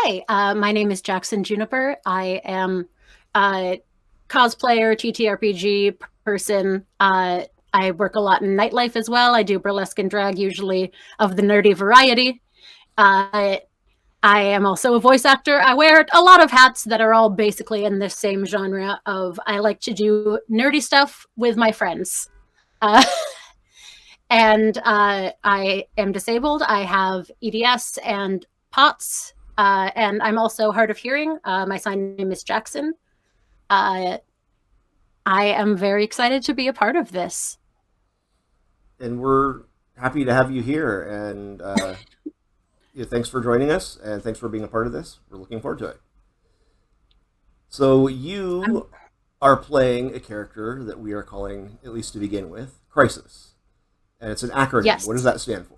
Hi, my name is Jackson Juniper. I am a cosplayer, TTRPG person. I work a lot in nightlife as well. I do burlesque and drag, usually of the nerdy variety. Uh, I am also a voice actor. I wear a lot of hats that are all basically in this same genre of I like to do nerdy stuff with my friends. Uh, and I am disabled. I have EDS and POTS, and I'm also hard of hearing. My sign name is Jackson. Uh, I am very excited to be a part of this. And we're happy to have you here. And thanks for joining us, and thanks for being a part of this. We're looking forward to it. So Um, you are playing a character that we are calling, at least to begin with, Crisis, and it's an acronym. What does yes. that stand for?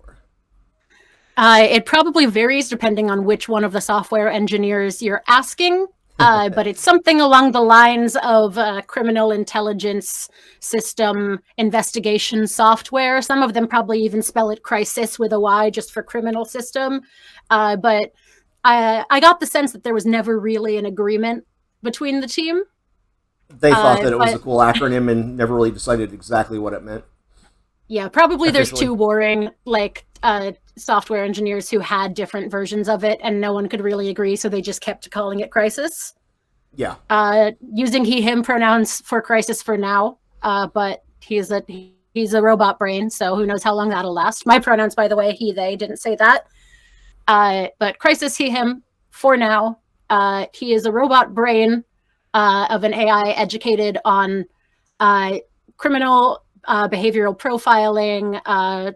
It probably varies depending on which one of the software engineers you're asking, but it's something along the lines of criminal intelligence system investigation software. Some of them probably even spell it crisis with a Y just for criminal system. But I got the sense that there was never really an agreement between the team. They thought that it was a But cool acronym and never really decided exactly what it meant yeah, probably there's officially. two warring software engineers who had different versions of it, and no one could really agree, so they just kept calling it Crisis. Yeah, Using he/him pronouns for Crisis for now, but he's a robot brain, so who knows how long that'll last. My pronouns, by the way, he/they. Didn't say that. But Crisis he/him for now. He is a robot brain of an AI educated on uh, criminal behavioral profiling,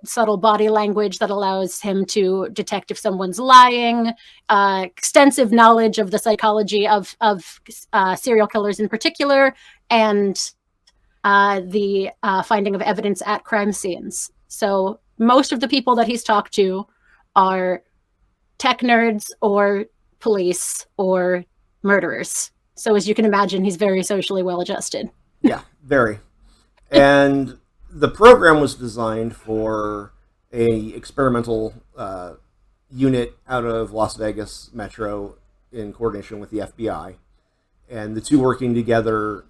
subtle body language that allows him to detect if someone's lying, extensive knowledge of the psychology of serial killers in particular, and the finding of evidence at crime scenes. So most of the people that he's talked to are tech nerds or police or murderers. So as you can imagine, he's very socially well adjusted. yeah, very. And the program was designed for a experimental unit out of Las Vegas Metro in coordination with the FBI, and the two working together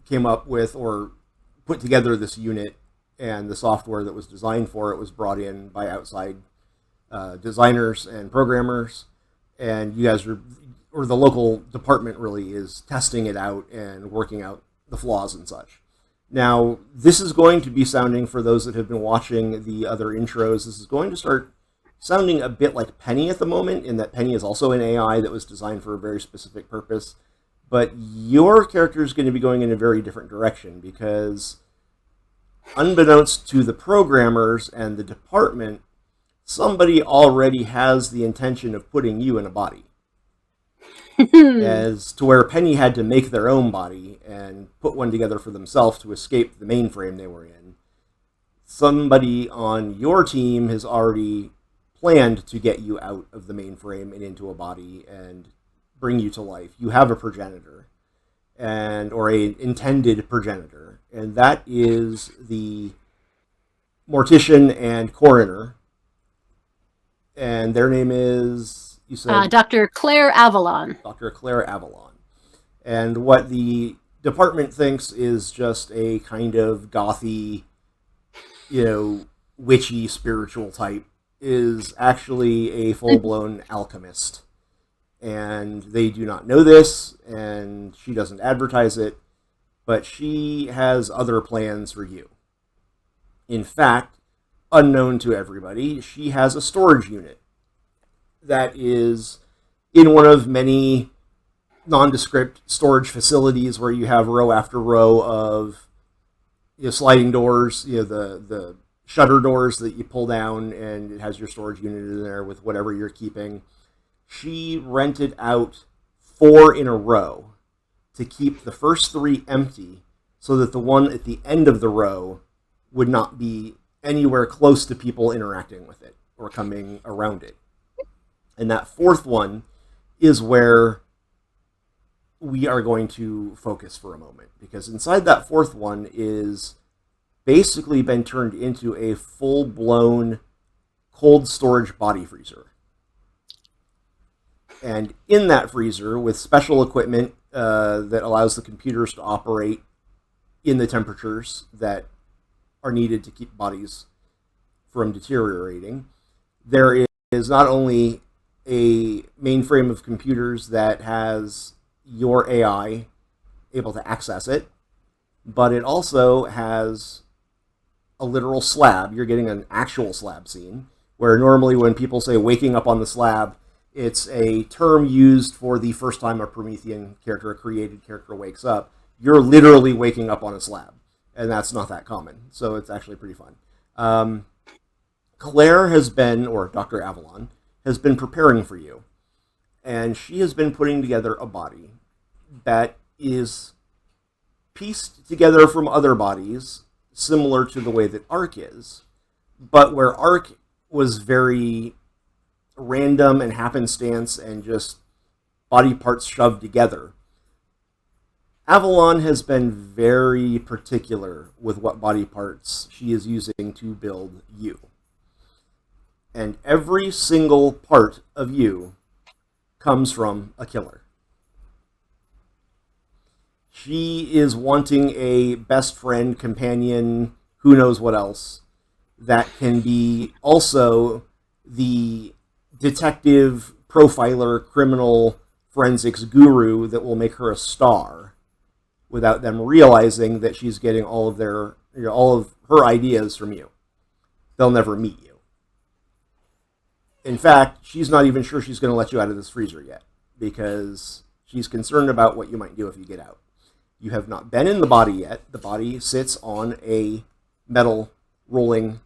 came up with or put together this unit, and the software that was designed for it was brought in by outside designers and programmers, and you guys or the local department really is testing it out and working out the flaws and such. Now, this is going to be sounding, for those that have been watching the other intros, this is going to start sounding a bit like Penny at the moment, in that Penny is also an AI that was designed for a very specific purpose. But your character is going to be going in a very different direction because, unbeknownst to the programmers and the department, somebody already has the intention of putting you in a body. As to where Penny had to make their own body and put one together for themselves to escape the mainframe they were in. Somebody on your team has already planned to get you out of the mainframe and into a body and bring you to life. You have a progenitor, and or a intended progenitor, and that is the mortician and coroner, and their name is, you said, Dr. Claire Avalon. Dr. Claire Avalon. And what the department thinks is just a kind of gothy, witchy spiritual type is actually a full-blown alchemist. And they do not know this, and she doesn't advertise it, but she has other plans for you. In fact, unknown to everybody, she has a storage unit that is in one of many nondescript storage facilities where you have row after row of sliding doors, the shutter doors that you pull down, and it has your storage unit in there with whatever you're keeping. She rented out 4 in a row to keep the first 3 empty so that the one at the end of the row would not be anywhere close to people interacting with it or coming around it. And that 4th one is where we are going to focus for a moment, because inside that 4th one is basically been turned into a full-blown cold storage body freezer. And in that freezer, with special equipment that allows the computers to operate in the temperatures that are needed to keep bodies from deteriorating, there is not only a mainframe of computers that has your AI able to access it, but it also has a literal slab. You're getting an actual slab scene, where normally when people say waking up on the slab, it's a term used for the first time a Promethean character, a created character, wakes up. You're literally waking up on a slab, and that's not that common, so it's actually pretty fun. Claire has been, or Dr. Avalon, has been preparing for you, and she has been putting together a body that is pieced together from other bodies, similar to the way that Ark is, but where Ark was very random and happenstance and just body parts shoved together. Avalon has been very particular with what body parts she is using to build you. And every single part of you comes from a killer. She is wanting a best friend, companion, who knows what else, that can be also the detective, profiler, criminal, forensics guru that will make her a star without them realizing that she's getting all of her ideas from you. They'll never meet you. In fact, she's not even sure she's going to let you out of this freezer yet, because she's concerned about what you might do if you get out. You have not been in the body yet. The body sits on a metal rolling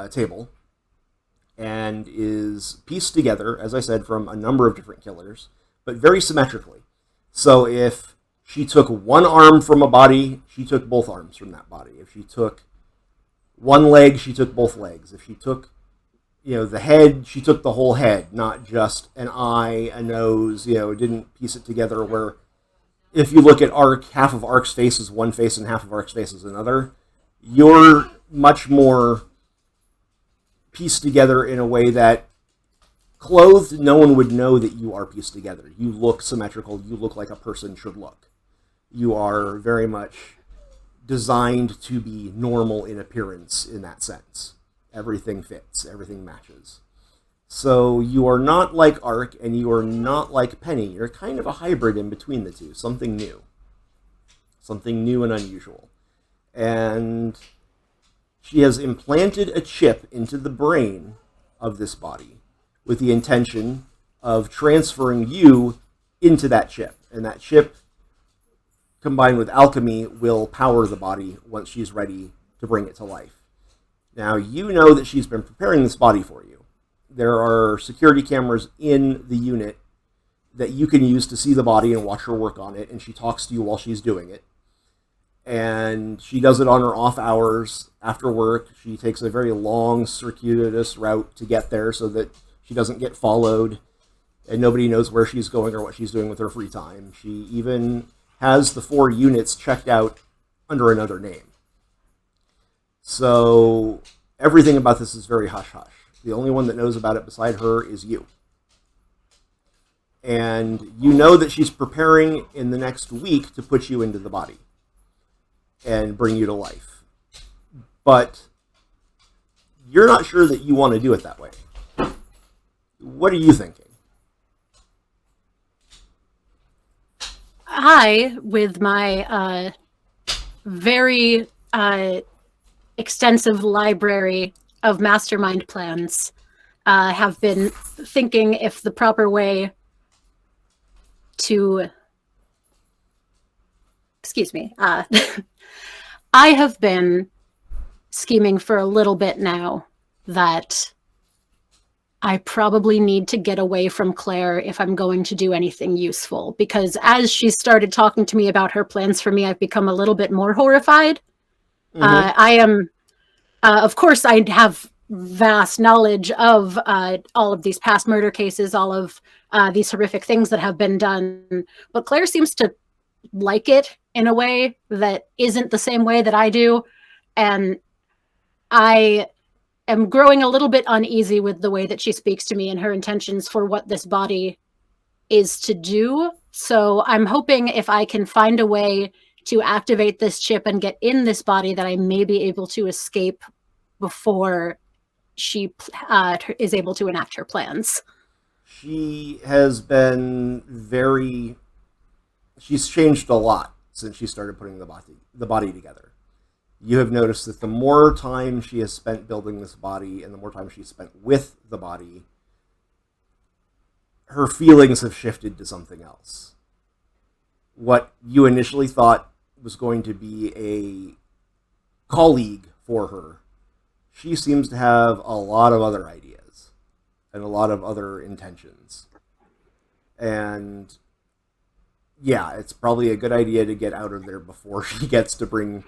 table and is pieced together, as I said, from a number of different killers, but very symmetrically. So if she took one arm from a body, she took both arms from that body. If she took one leg, she took both legs. If she took the head, she took the whole head, not just an eye, a nose, didn't piece it together where if you look at Ark, half of Ark's face is one face and half of Ark's face is another. You're much more pieced together in a way that clothed, no one would know that you are pieced together. You look symmetrical. You look like a person should look. You are very much designed to be normal in appearance in that sense. Everything fits. Everything matches. So you are not like Ark, and you are not like Penny. You're kind of a hybrid in between the two. Something new. Something new and unusual. And she has implanted a chip into the brain of this body with the intention of transferring you into that chip. And that chip, combined with alchemy, will power the body once she's ready to bring it to life. Now, you know that she's been preparing this body for you. There are security cameras in the unit that you can use to see the body and watch her work on it, and she talks to you while she's doing it. And she does it on her off hours after work. She takes a very long, circuitous route to get there so that she doesn't get followed, and nobody knows where she's going or what she's doing with her free time. She even has the 4 units checked out under another name. So everything about this is very hush-hush. The only one that knows about it beside her is you. And you know that she's preparing in the next week to put you into the body and bring you to life. But you're not sure that you want to do it that way. What are you thinking? I, with my very extensive library of mastermind plans, have been thinking if the proper way to... Excuse me. I have been scheming for a little bit now that I probably need to get away from Claire if I'm going to do anything useful, because as she started talking to me about her plans for me, I've become a little bit more horrified. Mm-hmm. I am, of course, I have vast knowledge of all of these past murder cases, all of these horrific things that have been done, but Claire seems to like it in a way that isn't the same way that I do, and I am growing a little bit uneasy with the way that she speaks to me and her intentions for what this body is to do. So I'm hoping if I can find a way to activate this chip and get in this body, that I may be able to escape before she is able to enact her plans. She has been very. She's changed a lot since she started putting the body together. You have noticed that the more time she has spent building this body and the more time she's spent with the body, her feelings have shifted to something else. What you initially thought was going to be a colleague for her, she seems to have a lot of other ideas and a lot of other intentions. And yeah, it's probably a good idea to get out of there before she gets to bring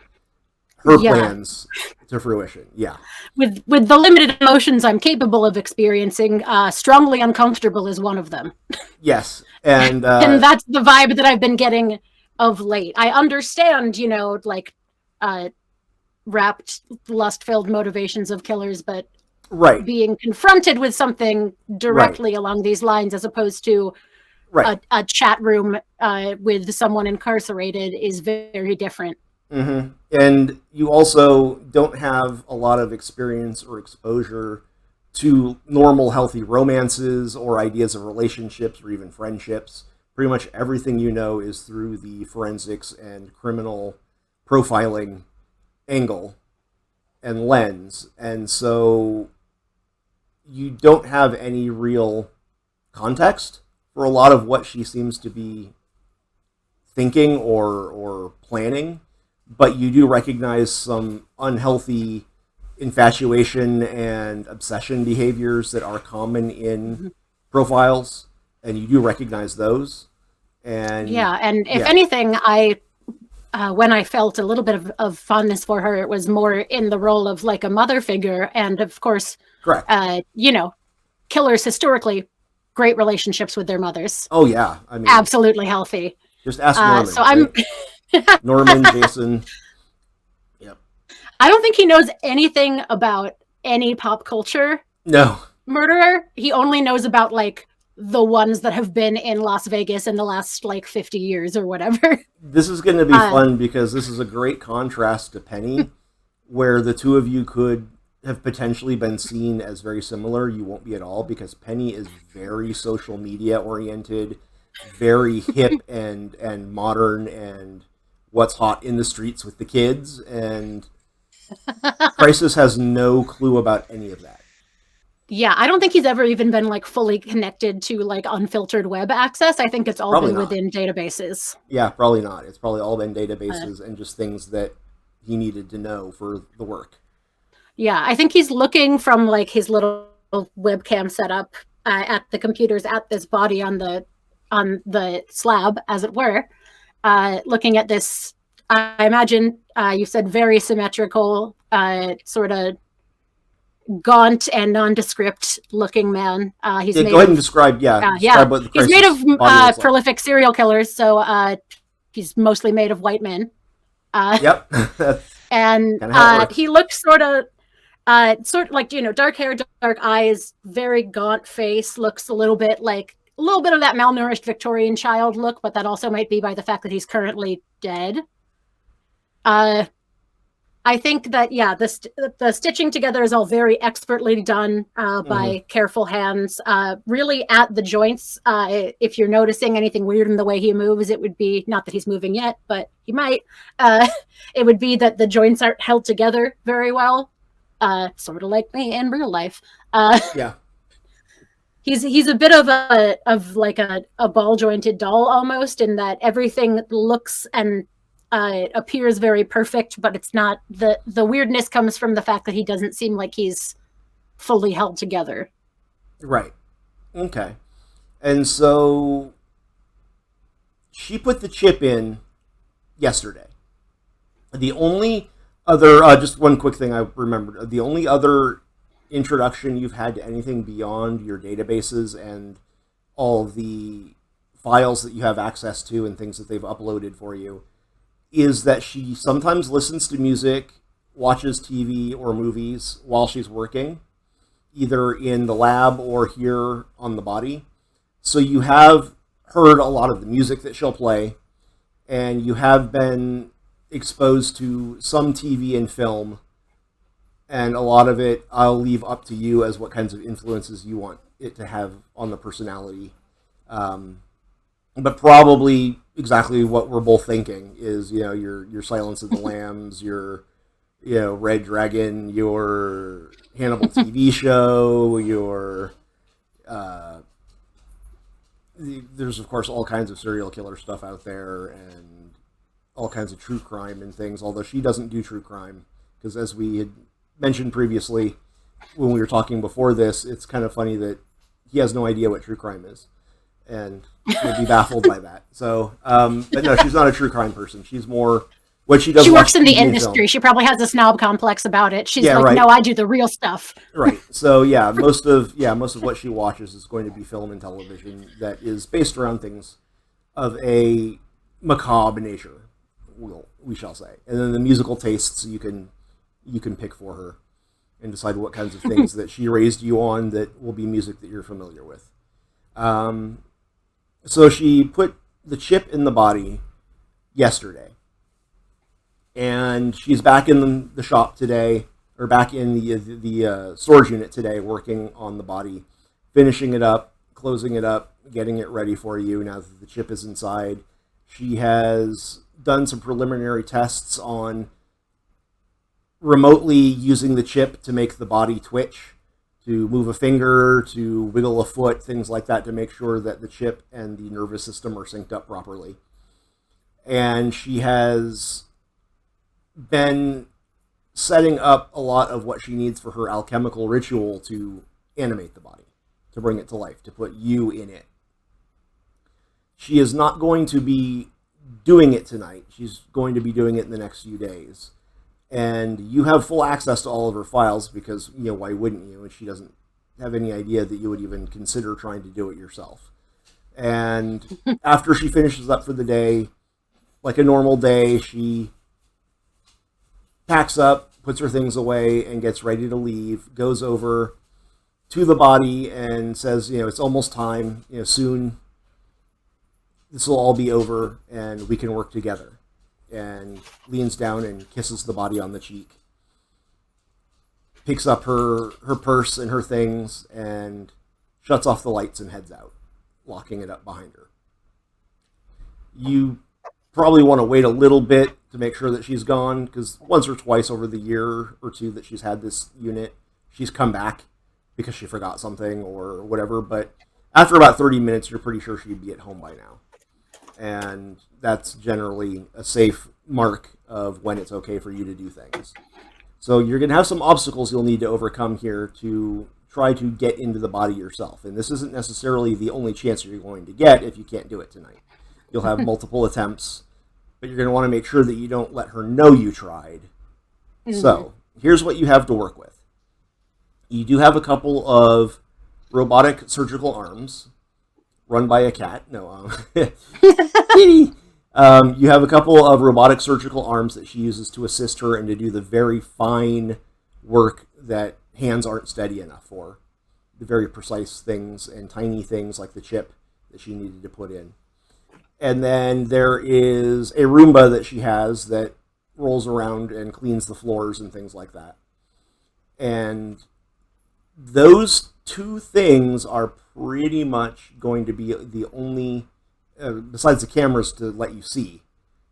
her plans to fruition. Yeah. With the limited emotions I'm capable of experiencing, strongly uncomfortable is one of them. Yes. And and that's the vibe that I've been getting of late. I understand, like wrapped, lust-filled motivations of killers, but right. being confronted with something directly right. along these lines, as opposed to right. a chat room with someone incarcerated, is very different. Mm-hmm. And you also don't have a lot of experience or exposure to normal, healthy romances or ideas of relationships or even friendships. Pretty much everything you know is through the forensics and criminal profiling angle and lens. And so you don't have any real context for a lot of what she seems to be thinking or planning, but you do recognize some unhealthy infatuation and obsession behaviors that are common in profiles, and you do recognize those. And and if anything, when I felt a little bit of fondness for her, it was more in the role of like a mother figure, and of course, correct. Killers historically great relationships with their mothers. Oh yeah, I mean, absolutely healthy. Just ask Norman. So I'm Norman, Jason. Yep. I don't think he knows anything about any pop culture. No. Murderer. He only knows about like the ones that have been in Las Vegas in the last like 50 years or whatever. This is going to be fun because this is a great contrast to Penny, where the two of you could have potentially been seen as very similar. You won't be at all, because Penny is very social media oriented, very hip and modern, and what's hot in the streets with the kids, and C.R.I.S.I.S has no clue about any of that. Yeah, I don't think he's ever even been like fully connected to like unfiltered web access. I think it's all probably been within databases. Yeah, probably not. It's probably all been databases and just things that he needed to know for the work. Yeah, I think he's looking from like his little webcam setup at the computers at this body on the slab, as it were, looking at this. I imagine you said very symmetrical, sort of gaunt and nondescript looking man. He's go ahead and describe. Describe what the he's made of prolific serial killers, so he's mostly made of white men. Yep. And he looks sort of like, dark hair, dark eyes, very gaunt face, looks a little bit of that malnourished Victorian child look, but that also might be by the fact that he's currently dead. I think that, the stitching together is all very expertly done by careful hands, really at the joints. If you're noticing anything weird in the way he moves, it would be, not that he's moving yet, but he might, it would be that the joints aren't held together very well, sort of like me in real life. He's a bit of a ball jointed doll almost, in that everything looks and appears very perfect, but it's not. The weirdness comes from the fact that he doesn't seem like he's fully held together. Right. Okay. And so she put the chip in yesterday. The only other, just one quick thing I remembered, the only other introduction you've had to anything beyond your databases and all the files that you have access to and things that they've uploaded for you is that she sometimes listens to music, watches TV or movies while she's working, either in the lab or here on the body. So you have heard a lot of the music that she'll play, and you have been exposed to some TV and film, and a lot of it I'll leave up to you as what kinds of influences you want it to have on the personality. Um, but probably exactly what we're both thinking is, your Silence of the Lambs, your Red Dragon, your Hannibal TV show, your uh, there's of course all kinds of serial killer stuff out there, and all kinds of true crime and things. Although she doesn't do true crime, because as we had mentioned previously when we were talking before this, it's kind of funny that he has no idea what true crime is, and will be baffled by that. So, but no, she's not a true crime person. She's more what she does. She Watch works in the TV and film. industry. She probably has a snob complex about it. She's Yeah, like, right. no, I do the real stuff. Right. So most of what she watches is going to be film and television that is based around things of a macabre nature. We shall say, and then the musical tastes you can pick for her and decide what kinds of things that she raised you on that will be music that you're familiar with. So she put the chip in the body yesterday, and she's back in the shop today, or back in the storage unit today, working on the body, finishing it up, closing it up, getting it ready for you now that the chip is inside. She has done some preliminary tests on remotely using the chip to make the body twitch, to move a finger, to wiggle a foot, things like that, to make sure that the chip and the nervous system are synced up properly. And she has been setting up a lot of what she needs for her alchemical ritual to animate the body, to bring it to life, to put you in it. She is not going to be doing it tonight. She's going to be doing it in the next few days. And you have full access to all of her files because, why wouldn't you? And she doesn't have any idea that you would even consider trying to do it yourself. And after she finishes up for the day, like a normal day, she packs up, puts her things away, and gets ready to leave, goes over to the body and says, it's almost time, soon this will all be over and we can work together. And leans down and kisses the body on the cheek, picks up her purse and her things, and shuts off the lights and heads out, locking it up behind her. You probably want to wait a little bit to make sure that she's gone, because once or twice over the year or two that she's had this unit, she's come back because she forgot something or whatever, but after about 30 minutes, you're pretty sure she'd be at home by now. And that's generally a safe mark of when it's okay for you to do things. So you're going to have some obstacles you'll need to overcome here to try to get into the body yourself. And this isn't necessarily the only chance you're going to get if you can't do it tonight. You'll have multiple attempts, but you're going to want to make sure that you don't let her know you tried. Mm-hmm. So here's what you have to work with. You do have a couple of robotic surgical arms run by a cat. No, you have a couple of robotic surgical arms that she uses to assist her and to do the very fine work that hands aren't steady enough for. The very precise things and tiny things like the chip that she needed to put in. And then there is a Roomba that she has that rolls around and cleans the floors and things like that. And those two things are pretty much going to be the only, besides the cameras to let you see,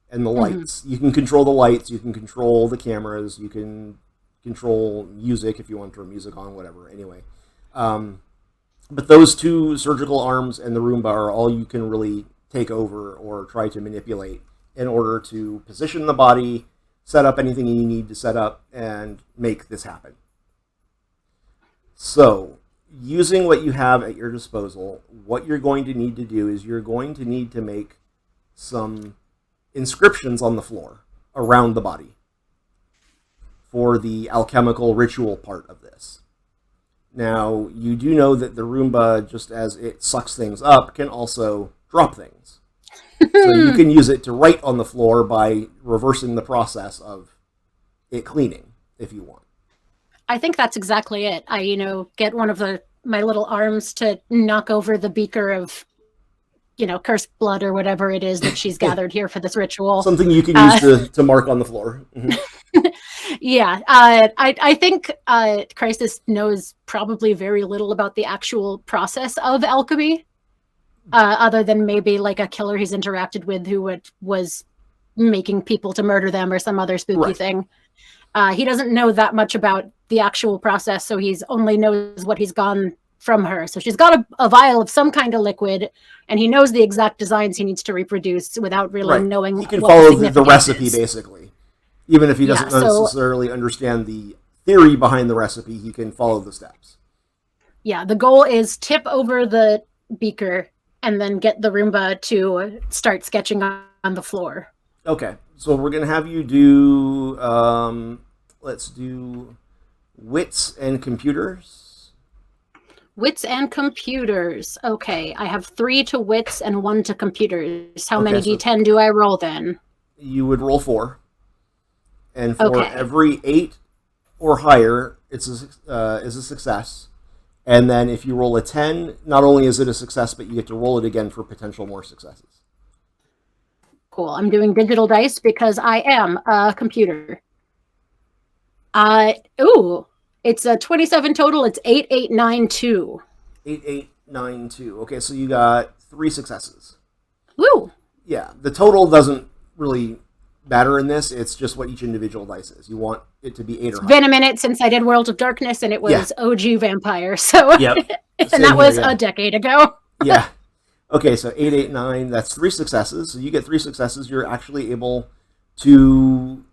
and the lights. Mm-hmm. You can control the lights, you can control the cameras, you can control music if you want to turn music on, whatever, anyway. But those two surgical arms and the Roomba are all you can really take over or try to manipulate in order to position the body, set up anything you need to set up, and make this happen. So, using what you have at your disposal, what you're going to need to do is you're going to need to make some inscriptions on the floor around the body for the alchemical ritual part of this. Now, you do know that the Roomba, just as it sucks things up, can also drop things. So you can use it to write on the floor by reversing the process of it cleaning, if you want. I think that's exactly it. I, get one of my little arms to knock over the beaker of cursed blood or whatever it is that she's gathered here for this ritual. Something you can use to mark on the floor. Yeah, I think C.R.I.S.I.S knows probably very little about the actual process of alchemy, other than maybe like a killer he's interacted with who was making people to murder them or some other spooky thing. He doesn't know that much about the actual process, so he's only knows what he's gone from her. So she's got a vial of some kind of liquid, and he knows the exact designs he needs to reproduce without really knowing. He can what follow the recipe is. Basically, even if he doesn't necessarily understand the theory behind the recipe, he can follow the steps. Yeah, the goal is tip over the beaker and then get the Roomba to start sketching on the floor. Okay, so we're gonna have you do. Let's do wits and computers. Wits and computers. Okay, I have 3 to wits and 1 to computers. How many D10 do I roll then? You would roll 4, and for every 8 or higher, it's is a success. And then if you roll a 10, not only is it a success, but you get to roll it again for potential more successes. Cool. I'm doing digital dice because I am a computer. It's a 27 total. It's 8892. 8892. Okay, so you got 3 successes. Woo! Yeah, the total doesn't really matter in this. It's just what each individual dice is. You want it to be 8 or higher. It's been a minute since I did World of Darkness, and it was OG Vampire. So, and that was a decade ago. Yeah. Okay, so 889. That's 3 successes. So you get 3 successes. You're actually able to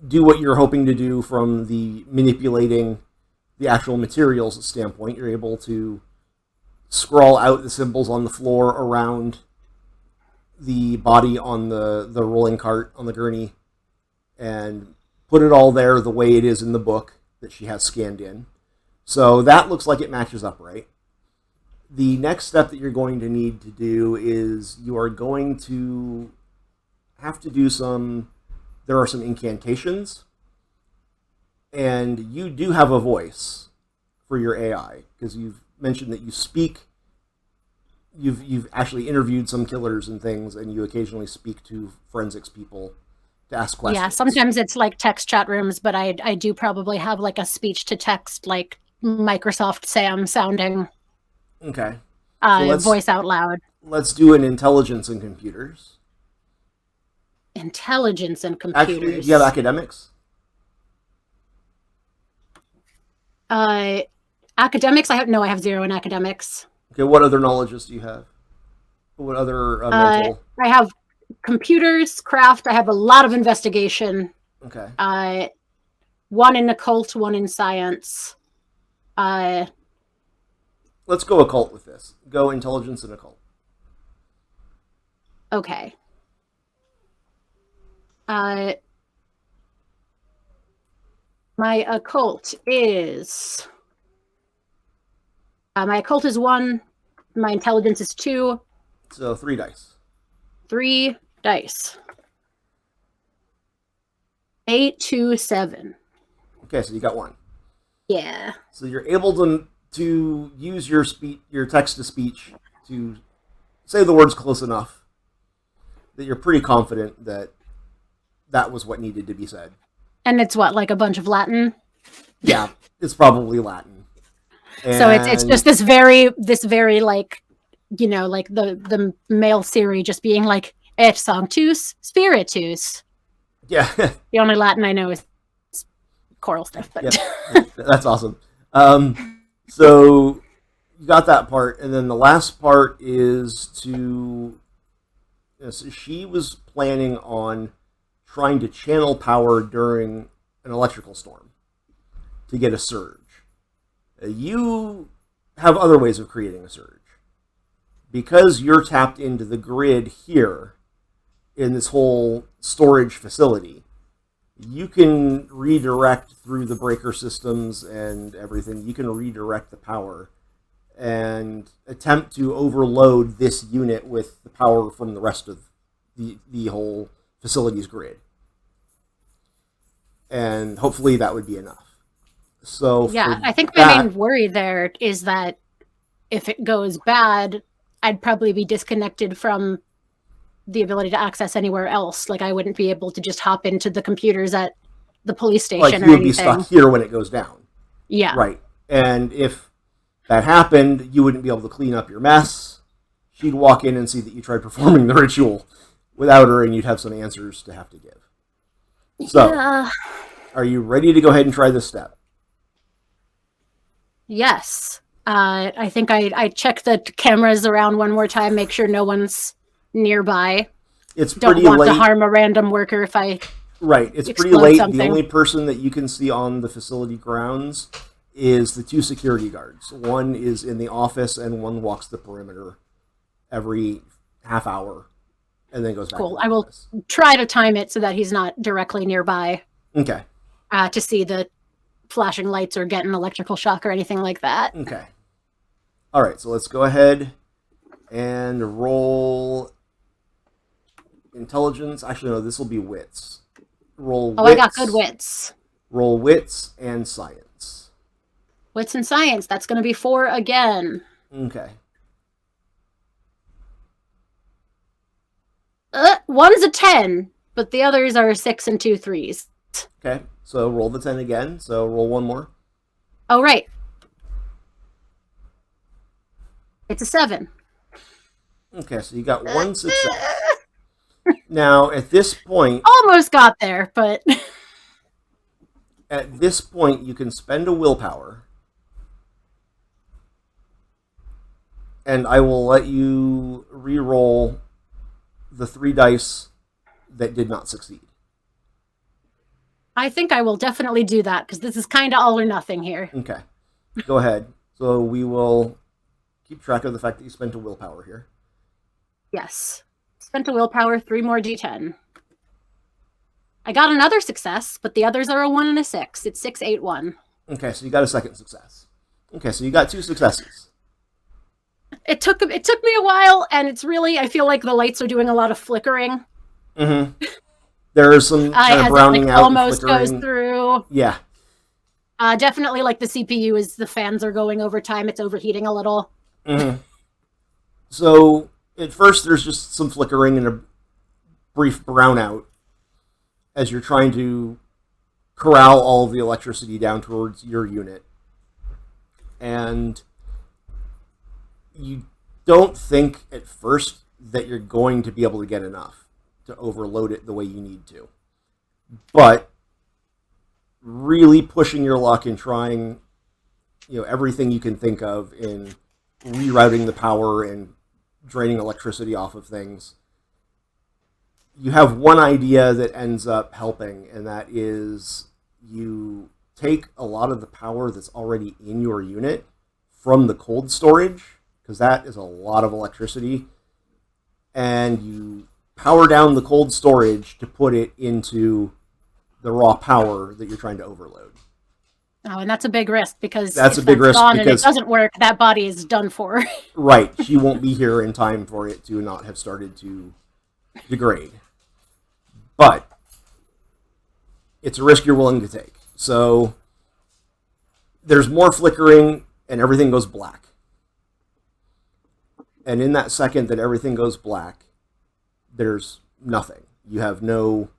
do what you're hoping to do from the manipulating the actual materials standpoint. You're able to scrawl out the symbols on the floor around the body on the rolling cart on the gurney and put it all there the way it is in the book that she has scanned in. So that looks like it matches up right. The next step that you're going to need to do is you are going to have to do there are some incantations, and you do have a voice for your AI because you've mentioned that you speak. You've actually interviewed some killers and things, and you occasionally speak to forensics people to ask questions. Yeah, sometimes it's like text chat rooms, but I do probably have like a speech to text, like Microsoft Sam sounding. Okay. So voice out loud. Let's do an intelligence in computers. Intelligence in computers. Actually, do you have academics? Academics, I have 0 in academics. Okay, what other knowledges do you have? What other mental? I have computers, craft. I have a lot of investigation. Okay. 1 in occult, 1 in science. Let's go occult with this. Go intelligence and occult. Okay. My occult is... my occult is 1. My intelligence is 2. So 3 dice. 3 dice. 8, 2, 7. Okay, so you got 1. Yeah. So you're able to use your text to speech to say the words close enough that you're pretty confident that that was what needed to be said. And it's what, like a bunch of Latin? Yeah, it's probably Latin. And so it's just this very like, like the male Siri just being like, et sanctus spiritus. Yeah. The only Latin I know is choral stuff. But yeah, that's awesome. So you got that part, and then the last part is to... So she was planning on trying to channel power during an electrical storm to get a surge. You have other ways of creating a surge. Because you're tapped into the grid here in this whole storage facility, you can redirect through the breaker systems and everything. You can redirect the power and attempt to overload this unit with the power from the rest of the whole facility's grid. And hopefully that would be enough. So yeah, I think my main worry there is that if it goes bad, I'd probably be disconnected from the ability to access anywhere else. Like, I wouldn't be able to just hop into the computers at the police Like station you or would be stuck anything. here when it goes down. Yeah. Right. And if that happened, you wouldn't be able to clean up your mess. She'd walk in and see that you tried performing the ritual without her, and you'd have some answers to have to give. So, Yeah. are you ready to go ahead and try this step? Yes. I think I check the cameras around one more time, make sure no one's nearby. It's Don't pretty want to late. harm a random worker if I Right. It's pretty explode late. The something. only person that you can see on the facility grounds is the 2 security guards. One is in the office, and one walks the perimeter every half hour and then goes back to Cool. the I will office. try to time it so that he's not directly nearby Okay. to see the flashing lights or get an electrical shock or anything like that. Okay. All right. So let's go ahead and roll intelligence. Actually, no, this will be wits. Roll wits. Oh, I got good wits. Roll wits and science. Wits and science. That's going to be 4 again. Okay. One's a 10, but the others are 6 and 2 3s. Okay. So roll the 10 again. So roll one more. Oh, right. It's a 7. Okay, so you got one success. Now, at this point, Almost got there, but you can spend a willpower, and I will let you re-roll the 3 dice that did not succeed. I think I will definitely do that because this is kind of all or nothing here. Okay, go ahead. So we will keep track of the fact that you spent a willpower here. Yes. Spent a willpower, 3 more d10. I got another success, but the others are a 1 and a 6. It's 6, 8, 1. Okay, so you got a second success. Okay, so you got 2 successes. It took me a while, and it's really, I feel like the lights are doing a lot of flickering. Mm-hmm. There is some kind of browning out almost and flickering. Goes through. Yeah. Definitely, like the CPU is the fans are going over time. It's overheating a little. Mm-hmm. So at first, there's just some flickering and a brief brownout as you're trying to corral all of the electricity down towards your unit. And you don't think at first that you're going to be able to get enough to overload it the way you need to. But really pushing your luck and trying, everything you can think of in rerouting the power and draining electricity off of things, you have one idea that ends up helping, and that is you take a lot of the power that's already in your unit from the cold storage, because that is a lot of electricity, and you power down the cold storage to put it into the raw power that you're trying to overload. Oh, and that's a big risk because that's if a big risk gone because and it doesn't work, that body is done for. Right, she won't be here in time for it to not have started to degrade. But it's a risk you're willing to take. So there's more flickering and everything goes black. And in that second that everything goes black, there's nothing. You have no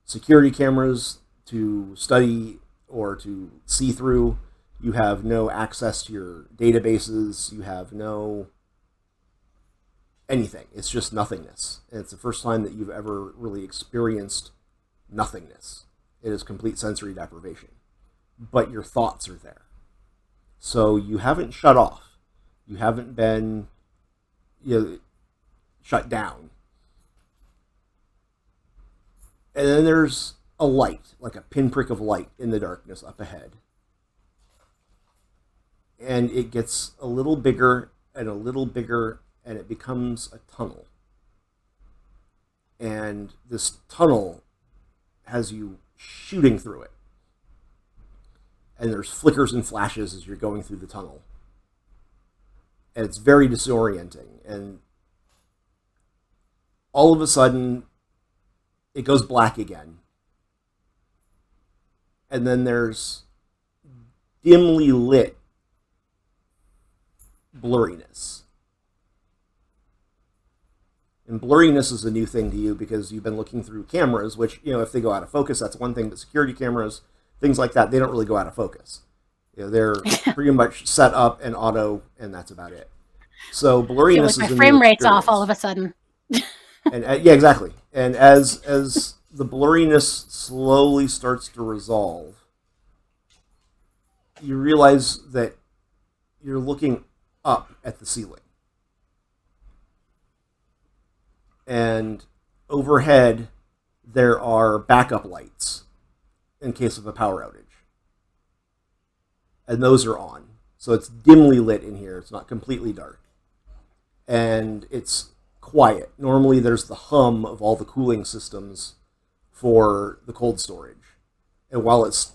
security cameras to study or to see through. You have no access to your databases. You have no anything. It's just nothingness. And it's the first time that you've ever really experienced nothingness. It is complete sensory deprivation. But your thoughts are there. So you haven't shut off. You haven't been shut down. And then there's a light, like a pinprick of light in the darkness up ahead. And it gets a little bigger and a little bigger, and it becomes a tunnel. And this tunnel has you shooting through it. And there's flickers and flashes as you're going through the tunnel. And it's very disorienting. And all of a sudden, it goes black again. And then there's dimly lit blurriness. And blurriness is a new thing to you because you've been looking through cameras, which, if they go out of focus, that's one thing, but security cameras, things like that, they don't really go out of focus. They're pretty much set up and auto, and that's about it. So blurriness is a new experience. My frame rate's off all of a sudden. And yeah, exactly. And as the blurriness slowly starts to resolve, you realize that you're looking up at the ceiling. And overhead, there are backup lights in case of a power outage. And those are on. So it's dimly lit in here. It's not completely dark. And it's quiet. Normally there's the hum of all the cooling systems for the cold storage. And while it's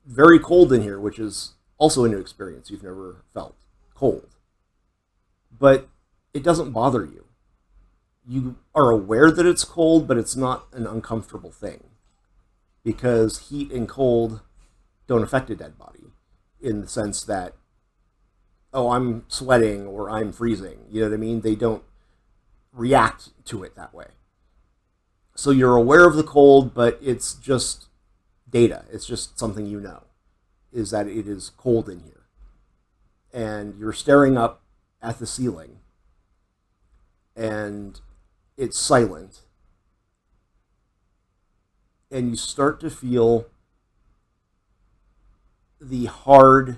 very cold in here, which is also a new experience, you've never felt cold, but it doesn't bother you. You are aware that it's cold, but it's not an uncomfortable thing because heat and cold don't affect a dead body in the sense that, oh, I'm sweating or I'm freezing. You know what I mean? They don't react to it that way. So you're aware of the cold, but it's just data. It's just something you know, is that it is cold in here. And you're staring up at the ceiling, and it's silent. And you start to feel the hard,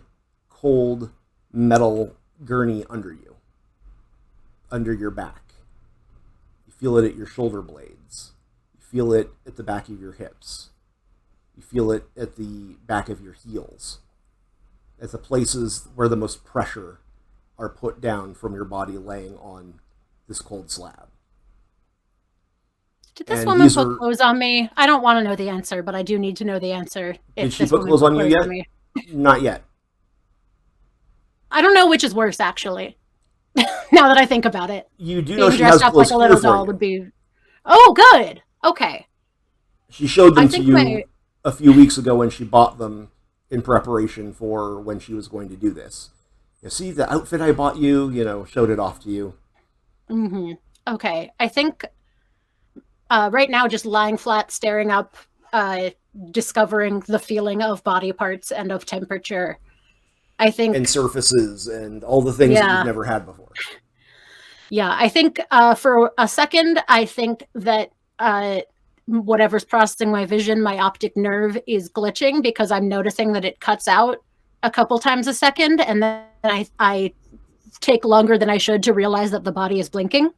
cold metal gurney under you, under your back. You feel it at your shoulder blades. You feel it at the back of your hips. You feel it at the back of your heels, at the places where the most pressure are put down from your body laying on this cold slab. Did this woman put clothes on me? I don't want to know the answer, but I do need to know the answer. Did she put clothes on you yet? Not yet. I don't know which is worse, actually. Now that I think about it, you do know she has clothes like a little doll would be. Oh, good. Okay. She showed them to you a few weeks ago when she bought them in preparation for when she was going to do this. You see the outfit I bought you. Showed it off to you. Mm-hmm. Okay. I think right now, just lying flat, staring up, discovering the feeling of body parts and of temperature. I think, and surfaces and all the things that you've never had before. Yeah, I think for a second, I think that whatever's processing my vision, my optic nerve is glitching because I'm noticing that it cuts out a couple times a second, and then I take longer than I should to realize that the body is blinking.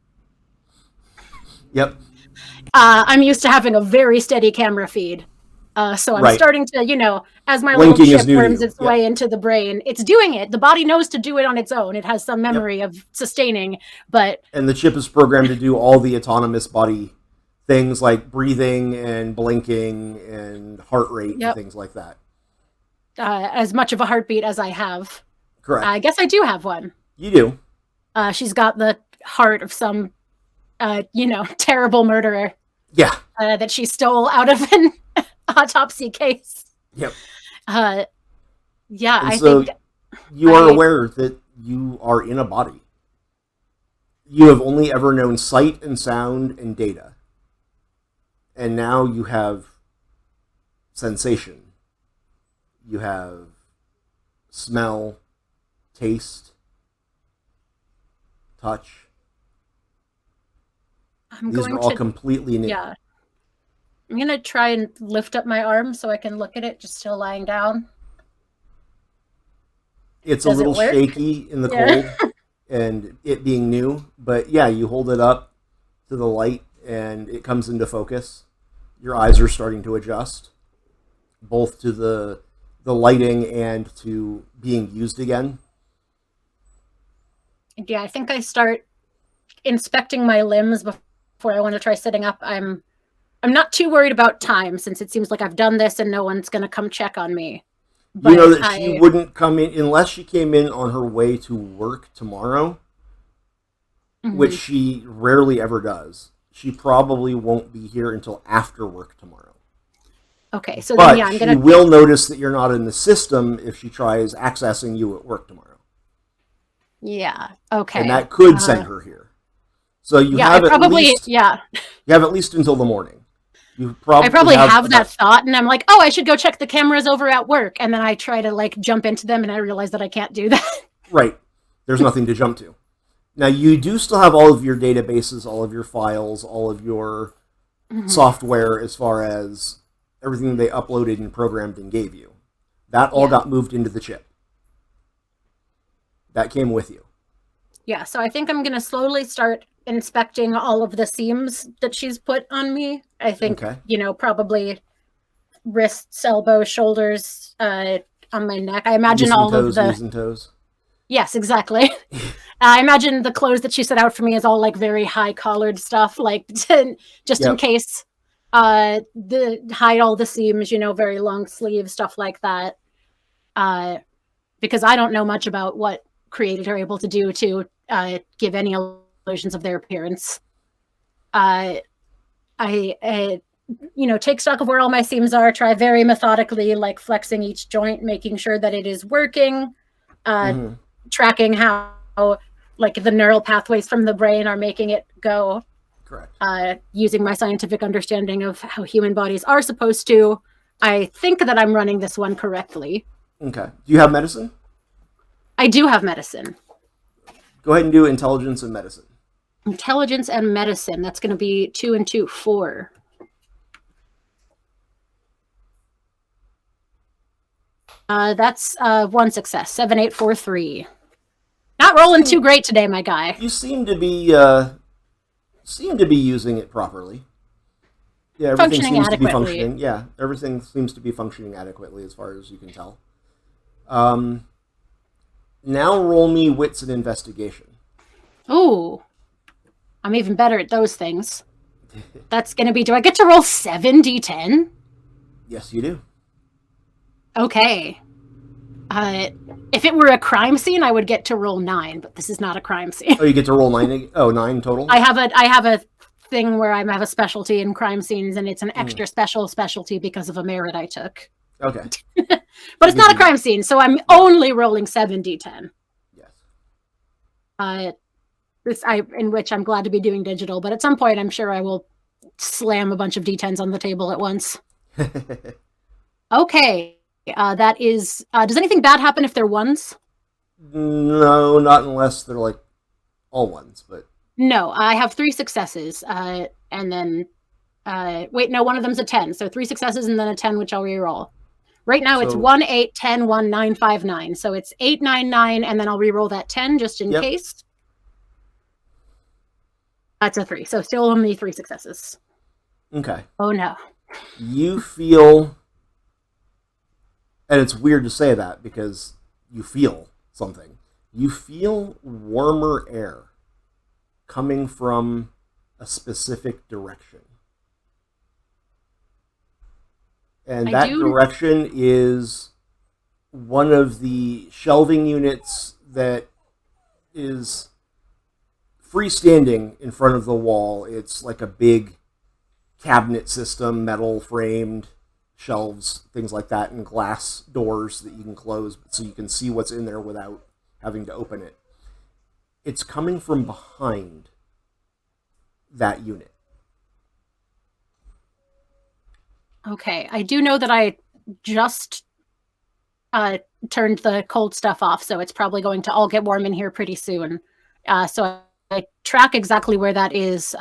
Yep. I'm used to having a very steady camera feed. So I'm starting to, as my blinking little chip worms its way into the brain, it's doing it. The body knows to do it on its own. It has some memory of sustaining, but... And the chip is programmed to do all the autonomous body things like breathing and blinking and heart rate and things like that. As much of a heartbeat as I have. Correct. I guess I do have one. You do. She's got the heart of some, terrible murderer. Yeah. That she stole out of an autopsy case. Yep. I think you are aware that you are in a body. You have only ever known sight and sound and data. And now you have sensation. You have smell, taste, touch. These are all completely new. Yeah. I'm going to try and lift up my arm so I can look at it just still lying down. It's a little shaky in the cold and it being new, but yeah, you hold it up to the light and it comes into focus. Your eyes are starting to adjust, both to the lighting and to being used again. Yeah, I think I start inspecting my limbs before I want to try sitting up. I'm not too worried about time since it seems like I've done this and no one's going to come check on me. But you know that she wouldn't come in unless she came in on her way to work tomorrow, which she rarely ever does. She probably won't be here until after work tomorrow. Okay, so but then, I'm going to... she will notice that you're not in the system if she tries accessing you at work tomorrow. Yeah, okay. And that could send her here. So you Yeah, I have at probably, least yeah. you have at least until the morning. You I probably probably have have that about thought and I'm like, oh, I should go check the cameras over at work. And then I try to like jump into them and I realize that I can't do that. right. There's nothing to jump to. Now you do still have all of your databases, all of your files, all of your Mhm. software as far as everything they uploaded and programmed and gave you. That all Yeah. got moved into the chip. That came with you. Yeah. So I think I'm going to slowly start inspecting all of the seams that she's put on me. I think, Okay. probably wrists, elbows, shoulders, on my neck. I imagine Knees and all of toes, the, knees and toes. yes, exactly. I imagine the clothes that she set out for me is all like very high collared stuff, like just in Yep. case, the hide all the seams, very long sleeves, stuff like that. Uh, because I don't know much about what creators are able to do to give any illusions of their appearance. Uh, I take stock of where all my seams are, try very methodically, like flexing each joint, making sure that it is working, uh, Mm-hmm. tracking how like the neural pathways from the brain are making it go, Correct. using my scientific understanding of how human bodies are supposed to. I think that I'm running this one correctly. Okay. Do you have medicine? I do have medicine. Go ahead and do intelligence and medicine. Intelligence and medicine. That's going to be 2 and 2, 4. That's one success. 7, 8, 4, 3. Not rolling too great today, my guy. You seem to be using it properly. Yeah, everything Functioning seems to be adequately. functioning. Yeah, everything seems to be functioning adequately as far as you can tell. Um, Now roll me wits and investigation. Ooh, I'm even better at those things. That's going to be, do I get to roll 7d10? Yes, you do. Okay. Uh, if it were a crime scene, I would get to roll 9, but this is not a crime scene. Oh, you get to roll 9. Oh, 9 total. I have a thing where I have a specialty in crime scenes, and it's an Mm. extra specialty because of a merit I took. Okay. But it's not a crime scene, so I'm only rolling 7d10. Yes. In which I'm glad to be doing digital, but at some point I'm sure I will slam a bunch of d10s on the table at once. Okay. That is. Does anything bad happen if they're ones? No, not unless they're like all ones, but No, I have 3 successes. And then, wait, no, one of them's a 10. So 3 successes and then a 10, which I'll reroll. Right now it's So- 1, 8, 10, 1, 9, 5, 9. So it's 8, 9, 9, and then I'll reroll that 10 just in Yep. case. That's a 3. So still only 3 successes. okay. Oh no. You feel, and it's weird to say that because you feel something. You feel warmer air coming from a specific direction. And that direction is one of the shelving units that is freestanding in front of the wall. It's like a big cabinet system, metal framed shelves, things like that, and glass doors that you can close so you can see what's in there without having to open it. It's coming from behind that unit. Okay. I do know that I just turned the cold stuff off, so it's probably going to all get warm in here pretty soon. So I track exactly where that is,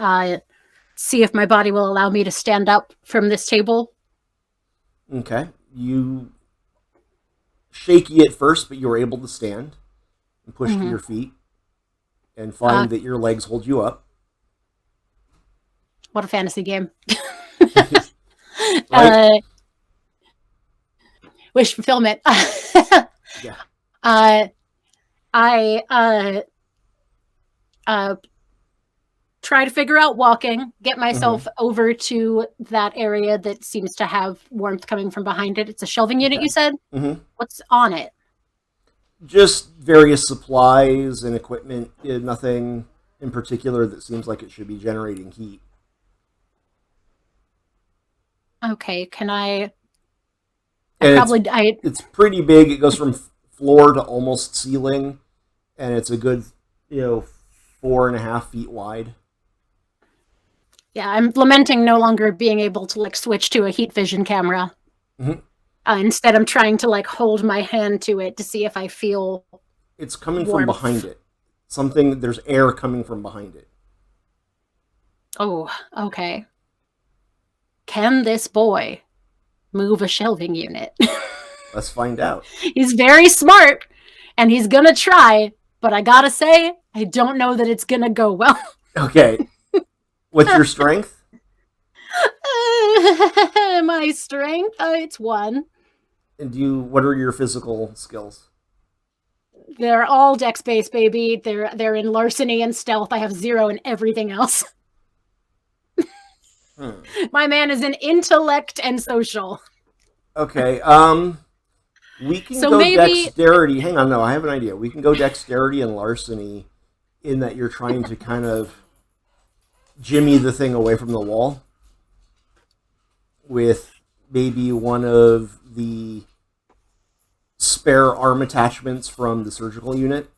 see if my body will allow me to stand up from this table. Okay. You shaky at first, but you're able to stand and push to your feet and find that your legs hold you up. What a fantasy game. Right? Wish fulfillment. Yeah. I try to figure out walking, get myself over to that area that seems to have warmth coming from behind it. It's a shelving unit, you said? Mm-hmm. What's on it? Just various supplies and equipment. Nothing in particular that seems like it should be generating heat. Okay, can I It's pretty big. It goes from floor to almost ceiling, and it's a good, 4.5 feet wide. Yeah, I'm lamenting no longer being able to like switch to a heat vision camera. Mm-hmm. Instead, I'm trying to like hold my hand to it to see if I feel It's coming from warmth. behind it. There's air coming from behind it. Oh, okay. Can this boy move a shelving unit? Let's find out. He's very smart, and he's gonna try, but I gotta say, I don't know that it's gonna go well. Okay. What's your strength? My strength? It's 1. And what are your physical skills? They're all dex-based, baby. They're in larceny and stealth. I have 0 in everything else. My man is in intellect and social. Okay. We can So go maybe dexterity. Hang on, no, I have an idea. We can go dexterity and larceny in that you're trying to kind of jimmy the thing away from the wall with maybe one of the spare arm attachments from the surgical unit.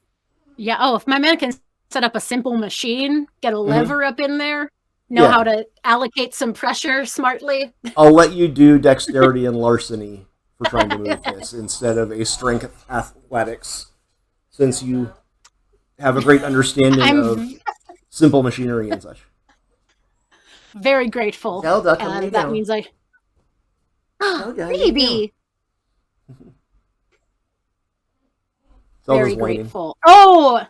Yeah, oh, if my man can set up a simple machine, get a lever up in there, know Yeah. how to allocate some pressure smartly. I'll let you do dexterity and larceny for trying to move this instead of a strength athletics, since you have a great understanding of simple machinery and such. Very grateful. Zelda, come that down. means I... Zelda, Baby! Zelda's Very whining. grateful. Oh!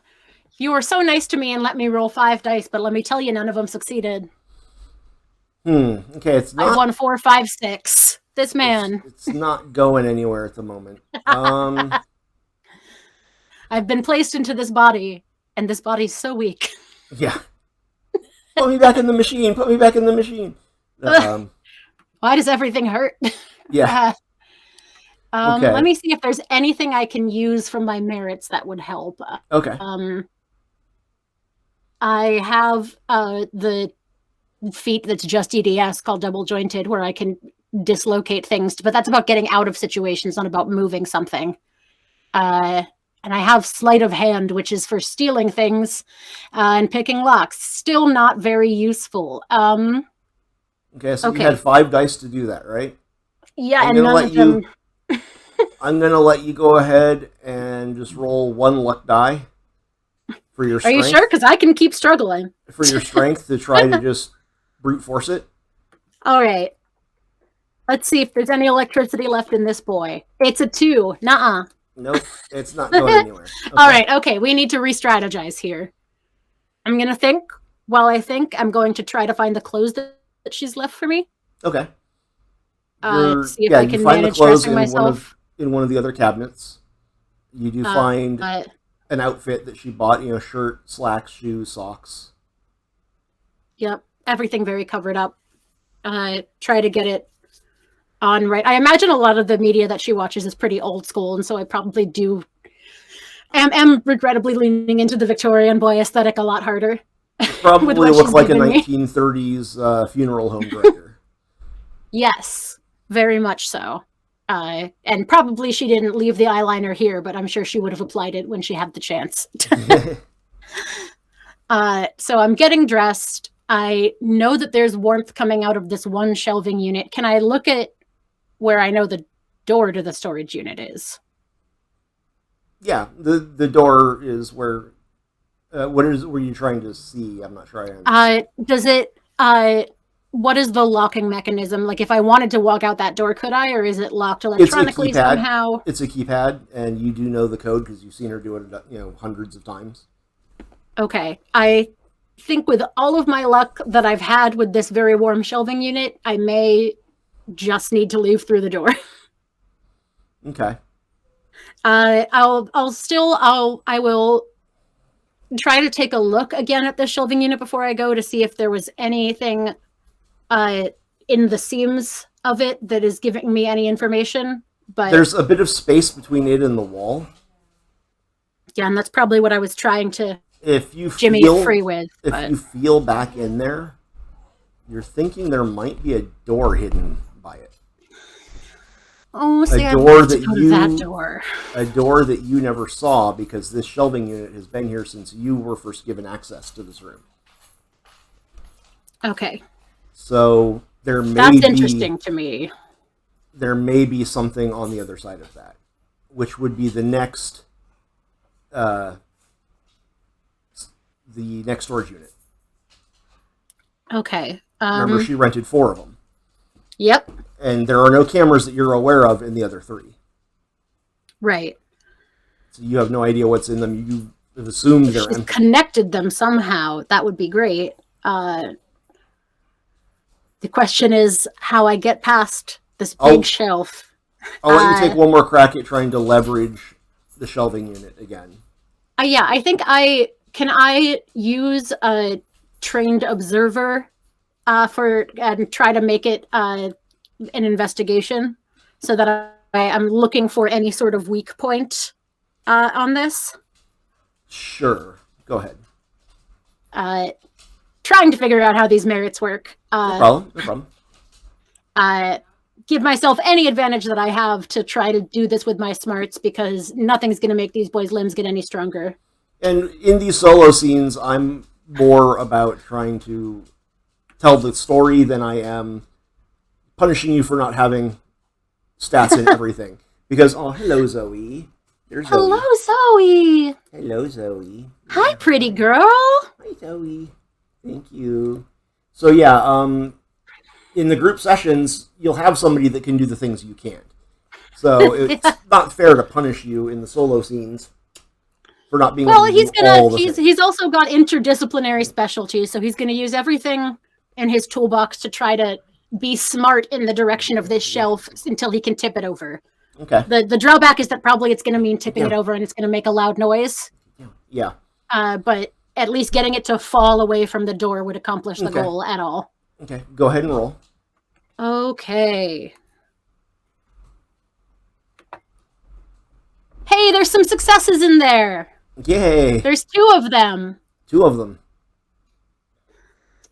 You were so nice to me and let me roll 5 dice, but let me tell you, none of them succeeded. Okay, it's not... I won 4, 5, 6. This man. It's not going anywhere at the moment. I've been placed into this body, and this body's so weak. Yeah. Put me back in the machine. Put me back in the machine. Why does everything hurt? Yeah. Okay. Let me see if there's anything I can use from my merits that would help. Okay. I have the feat that's just EDS called double jointed, where I can dislocate things, but that's about getting out of situations, not about moving something. And I have sleight of hand, which is for stealing things and picking locks. Still not very useful. Okay, so you had 5 dice to do that, right? Yeah, and none of them... I'm going to let you go ahead and just roll 1 luck die for your strength. Are you sure? Because I can keep struggling. For your strength to try to just brute force it. All right. Let's see if there's any electricity left in this boy. It's a 2. Nuh-uh. Nope, it's not going anywhere. Okay. All right, okay, we need to re-strategize here. I'm going to think. While I think, I'm going to try to find the clothes that she's left for me. Okay. See if I can manage dressing myself. In one of the other cabinets. You do find an outfit that she bought, shirt, slacks, shoes, socks. Yep, everything very covered up. Try to get it on right. I imagine a lot of the media that she watches is pretty old school, and so I probably am regrettably leaning into the Victorian boy aesthetic a lot harder. It probably looks like a 1930s funeral home director. Yes, very much so. And probably she didn't leave the eyeliner here, but I'm sure she would have applied it when she had the chance. So I'm getting dressed. I know that there's warmth coming out of this one shelving unit. Can I look at where I know the door to the storage unit is? Yeah, the door is where... were you trying to see? I'm not sure I understand. What is the locking mechanism? Like, if I wanted to walk out that door, could I, or is it locked electronically somehow? It's a keypad, and you do know the code because you've seen her do it, hundreds of times. Okay. I think with all of my luck that I've had with this very warm shelving unit, I may just need to leave through the door. Okay. I will try to take a look again at the shelving unit before I go to see if there was anything in the seams of it that is giving me any information. But there's a bit of space between it and the wall. Yeah, and that's probably what I was trying to jimmy it free with. If you feel back in there, you're thinking there might be a door hidden by it. Oh, see, I want to go to that door. A door that you never saw because this shelving unit has been here since you were first given access to this room. Okay. So That's interesting to me. there may be something on the other side of that, which would be uh, the next storage unit. Okay. Remember, she rented 4 of them, Yep. and there are no cameras that you're aware of in the other 3. Right. So you have no idea what's in them. You have assumed If they're she's empty. connected them somehow, that would be great. The question is how I get past this big shelf. I'll let you take one more crack at trying to leverage the shelving unit again. Yeah, I think I use a trained observer and try to make it an investigation so that I'm looking for any sort of weak point on this. Sure. Go ahead. Trying to figure out how these merits work. No problem. No problem. Give myself any advantage that I have to try to do this with my smarts because nothing's going to make these boys' limbs get any stronger. And in these solo scenes, I'm more about trying to tell the story than I am punishing you for not having stats and everything. Because, oh, hello, Zoe. There's Zoe. Hello, Zoe. Hello, Zoe. Hi, pretty girl. Hi, Zoe. Thank you. So, yeah, in the group sessions, you'll have somebody that can do the things you can't. So it's not fair to punish you in the solo scenes for not being able to do all the things. He's also got interdisciplinary specialties, so he's gonna use everything in his toolbox to try to be smart in the direction of this shelf until he can tip it over. Okay. The drawback is that probably it's gonna mean tipping it over and it's gonna make a loud noise. Yeah. But at least getting it to fall away from the door would accomplish the goal at all. Okay, go ahead and roll. Okay. Hey, there's some successes in there. Yay. There's 2 of them. 2 of them.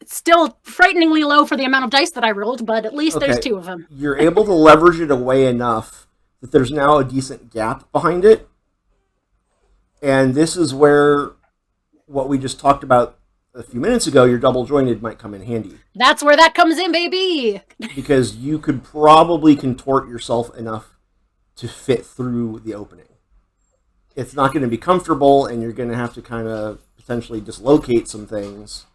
It's still frighteningly low for the amount of dice that I rolled, but at least there's 2 of them. You're able to leverage it away enough that there's now a decent gap behind it. And this is where what we just talked about a few minutes ago, your double jointed might come in handy. That's where that comes in, baby! Because you could probably contort yourself enough to fit through the opening. It's not going to be comfortable, and you're going to have to kind of potentially dislocate some things.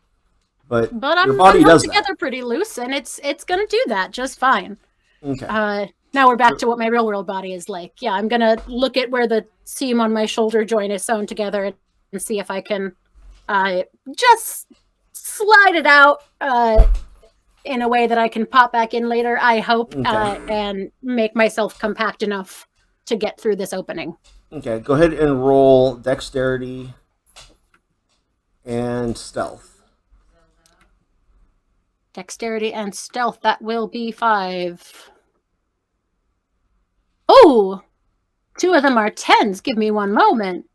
But your body does that. Together pretty loose, and it's going to do that just fine. Okay. Now we're back to what my real world body is like. Yeah, I'm going to look at where the seam on my shoulder joint is sewn together and see if I can just slide it out in a way that I can pop back in later, I hope, and make myself compact enough to get through this opening. Okay, go ahead and roll dexterity and stealth. Dexterity and stealth, that will be 5. Oh! 2 of them are 10s. Give me one moment.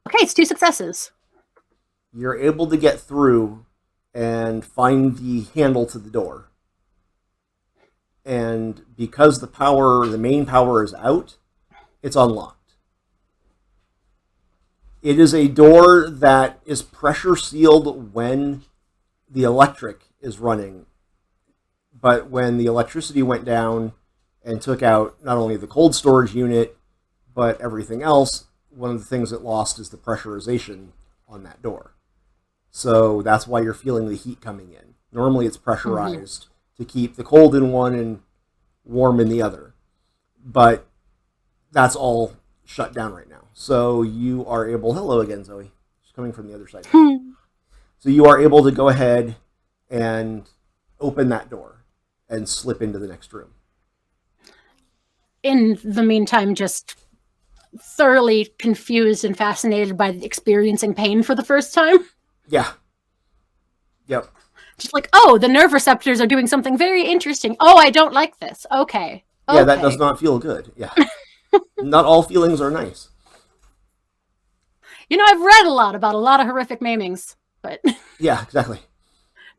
Okay, it's 2 successes. You're able to get through and find the handle to the door. And because the main power is out, it's unlocked. It is a door that is pressure sealed when the electric is running. But when the electricity went down and took out not only the cold storage unit, but everything else, one of the things it lost is the pressurization on that door. So that's why you're feeling the heat coming in. Normally it's pressurized to keep the cold in one and warm in the other. But that's all shut down right now. So you are able... Hello again, Zoe. She's coming from the other side. So you are able to go ahead and open that door and slip into the next room. In the meantime, just thoroughly confused and fascinated by experiencing pain for the first time. Yeah. Yep. Just like, oh, the nerve receptors are doing something very interesting. Oh, I don't like this. Okay. Yeah, that does not feel good. Yeah. Not all feelings are nice. You know, I've read a lot about a lot of horrific maimings, but yeah, exactly.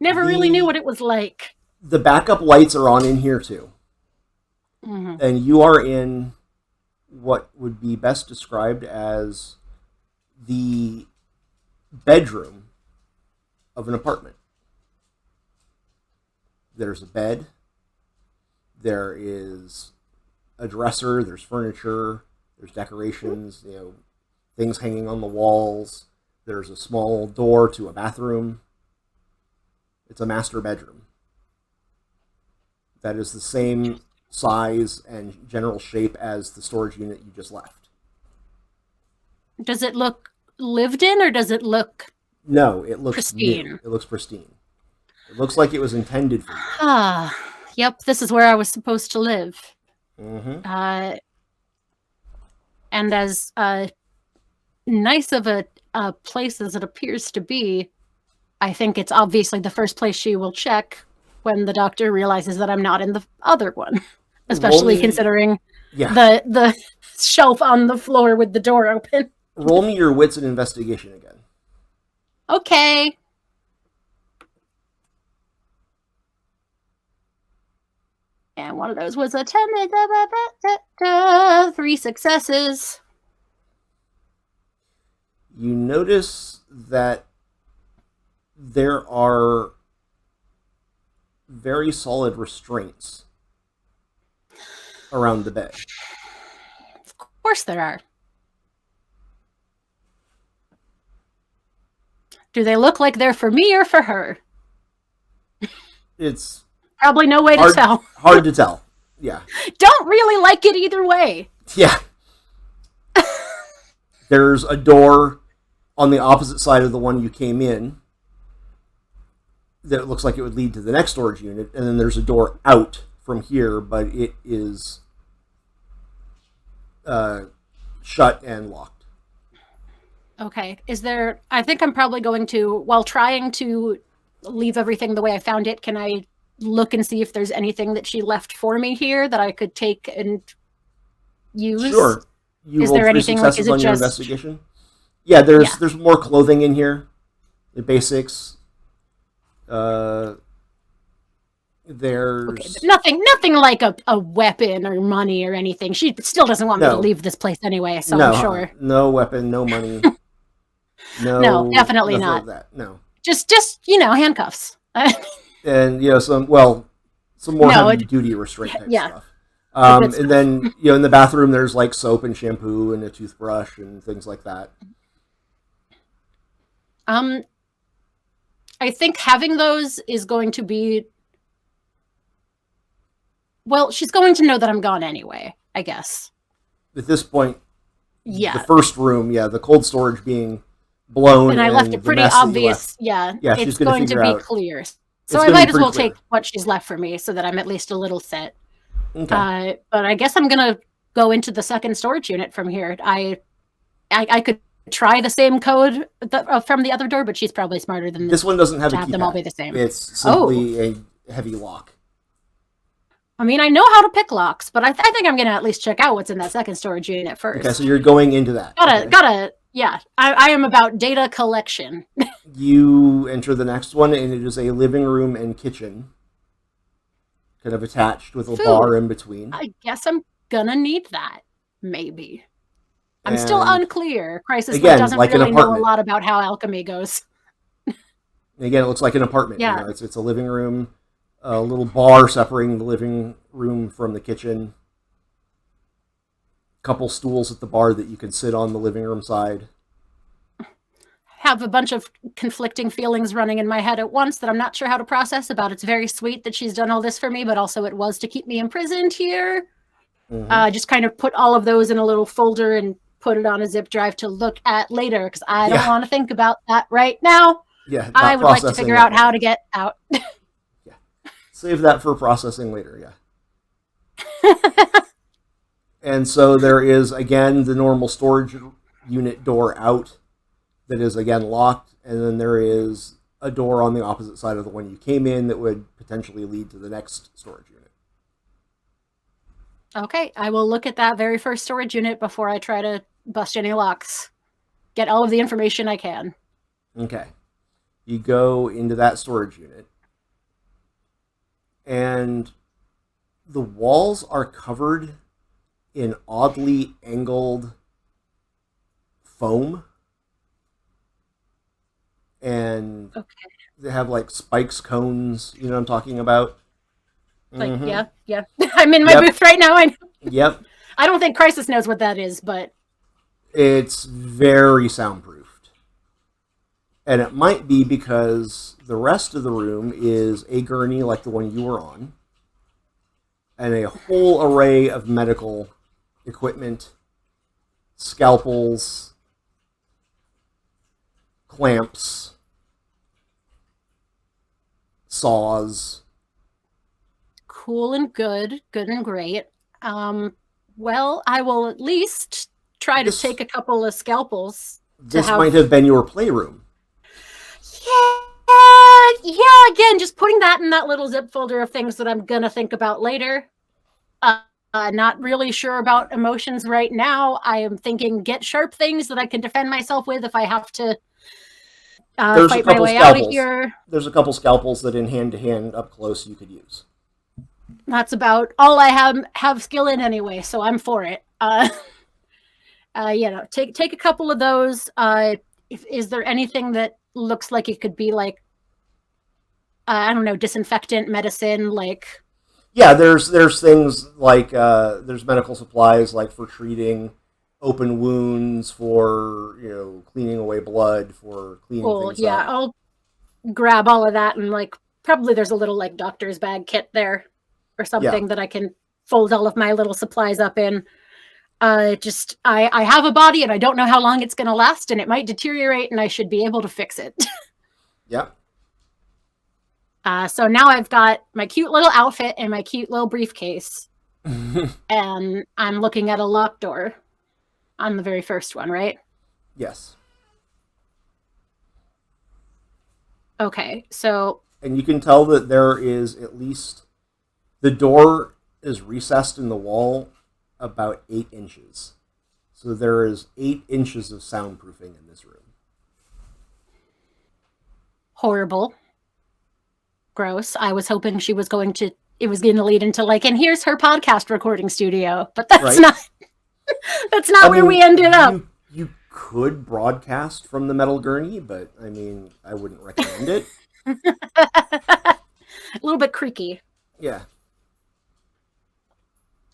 Never really knew what it was like. The backup lights are on in here too. And you are in what would be best described as the bedroom of an apartment. There's a bed. There is a dresser. There's furniture. There's decorations. Things hanging on the walls. There's a small door to a bathroom. It's a master bedroom that is the same size and general shape as the storage unit you just left. Does it look lived in, or does it look No, it looks pristine? new. It looks pristine. It looks like it was intended for you. Ah, yep, this is where I was supposed to live. Mm-hmm. And as nice of a place as it appears to be, I think it's obviously the first place she will check when the doctor realizes that I'm not in the other one, especially considering the shelf on the floor with the door open. Roll me your wits and investigation again. Okay. And one of those was a 10. 3 successes. You notice that there are very solid restraints around the bed. Of course there are. Do they look like they're for me or for her? It's probably no way to tell. Hard to tell. Yeah. Don't really like it either way. Yeah. There's a door on the opposite side of the one you came in that looks like it would lead to the next storage unit, and then there's a door out from here, but it is shut and locked. Okay. I think I'm probably going to, while trying to leave everything the way I found it, can I look and see if there's anything that she left for me here that I could take and use? Sure. Is there anything like, is it on just... your investigation? Yeah, there's more clothing in here. The basics. There's nothing like a weapon or money or anything. She still doesn't want me to leave this place anyway, so I'm sure. No weapon, no money. No, definitely not. Like that. No. Just handcuffs. And some more heavy duty restraint type stuff. And then in the bathroom there's like soap and shampoo and a toothbrush and things like that. I think having those is going to be, well, she's going to know that I'm gone anyway, I guess. At this point, yeah. The first room, the cold storage being blown, and I left it pretty obvious. Yeah, it's going to be clear. So I might as well take what she's left for me so that I'm at least a little set. Okay. But I guess I'm going to go into the second storage unit from here. I could try the same code from the other door, but she's probably smarter than this one. Doesn't have to a have keypad. Them all be the same. It's simply a heavy lock. I mean, I know how to pick locks, but I think I'm going to at least check out what's in that second storage unit first. Okay, so you're going into that. Yeah. I am about data collection. You enter the next one, and it is a living room and kitchen, kind of attached with a bar in between. I guess I'm going to need that, maybe. I'm still unclear. C.R.I.S.I.S doesn't really know a lot about how alchemy goes. Again, it looks like an apartment. Yeah. It's a living room, a little bar separating the living room from the kitchen. Couple stools at the bar that you can sit on the living room side. Have a bunch of conflicting feelings running in my head at once that I'm not sure how to process about. It's very sweet that she's done all this for me, but also it was to keep me imprisoned here. Mm-hmm. Just kind of put all of those in a little folder and put it on a zip drive to look at later, because I don't want to think about that right now. Yeah, I would like to figure out how to get out. Yeah, save that for processing later. Yeah. And so there is, again, the normal storage unit door out that is, again, locked. And then there is a door on the opposite side of the one you came in that would potentially lead to the next storage unit. Okay, I will look at that very first storage unit before I try to bust any locks. Get all of the information I can. Okay. You go into that storage unit. And the walls are covered in oddly angled foam. And they have like spikes, cones, you know what I'm talking about? Like, Mm-hmm. yeah, yeah. I'm in my Yep. booth right now. Yep. I don't think Crisis knows what that is, but It's very soundproofed. And it might be because the rest of the room is a gurney like the one you were on, and a whole array of medical equipment, scalpels, clamps, saws. cool and good and great. Um, well, I will at least try to This take a couple of scalpels to this might have. have been your playroom. Yeah. Again, just putting that in that little zip folder of things that I'm gonna think about later. Not really sure about emotions right now. I am thinking get sharp things that I can defend myself with if I have to There's a fight my couple way out of scalpels. here. There's a couple scalpels that in hand to hand up close you could use. That's about all I have skill in anyway, so I'm for it. Take a couple of those. Is there anything that looks like it could be like I don't know, disinfectant, medicine, like Yeah, there's things like there's medical supplies like for treating open wounds, for cleaning away blood, for cleaning well, things yeah, up. I'll grab all of that and like probably there's a little like doctor's bag kit there or Yeah, something that I can fold all of my little supplies up in. Just I have a body and I don't know how long it's gonna last and it might deteriorate and I should be able to fix it. yeah. So now I've got my cute little outfit and my cute little briefcase, and I'm looking at a locked door on the very first one, right? Yes, Okay, so and you can tell that there is at least the door is recessed in the wall about 8 inches. So there is 8 inches of soundproofing in this room. horrible, gross. I was hoping it was going to lead into like, and here's her podcast recording studio, but that's Right? not that's not I where we mean, ended up. you could broadcast from the metal gurney, but I mean, I wouldn't recommend it. A little bit creaky. Yeah.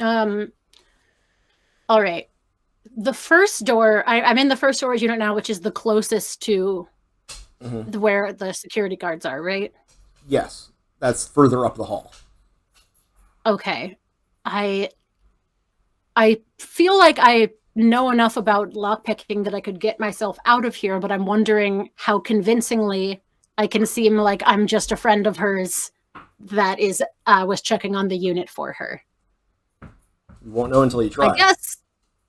Um, all right. The first door, I'm in the first storage unit now, which is the closest to Mm-hmm. where the security guards are, right? Yes, that's further up the hall. Okay. I I feel like I know enough about lockpicking that I could get myself out of here, but I'm wondering how convincingly I can seem like I'm just a friend of hers that is was checking on the unit for her. You won't know until you I try. guess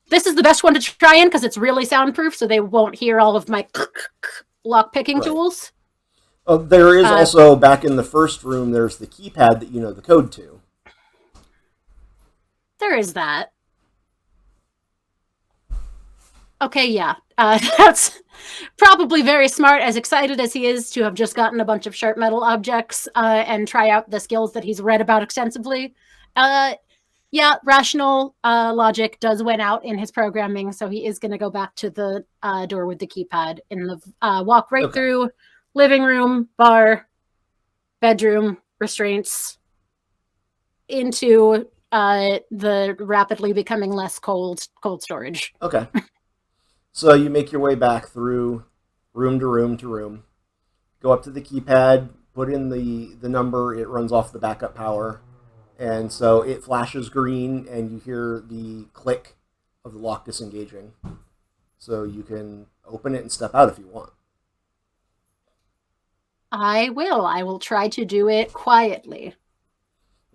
this is the best one to try in because it's really soundproof, so they won't hear all of my lockpicking Right. tools. There is Uh, also, back in the first room, there's the keypad that you know the code to. there is that. Okay, yeah. That's probably very smart, as excited as he is to have just gotten a bunch of sharp metal objects and try out the skills that he's read about extensively. Yeah, rational logic does win out in his programming, so he is going to go back to the door with the keypad in the walk right Okay. through living room, bar, bedroom, restraints, into the rapidly becoming less cold storage. Okay. So you make your way back through room to room to room. Go up to the keypad, put in the number, it runs off the backup power. And so it flashes green, and you hear the click of the lock disengaging. So you can open it and step out if you want. I will. I will try to do it quietly.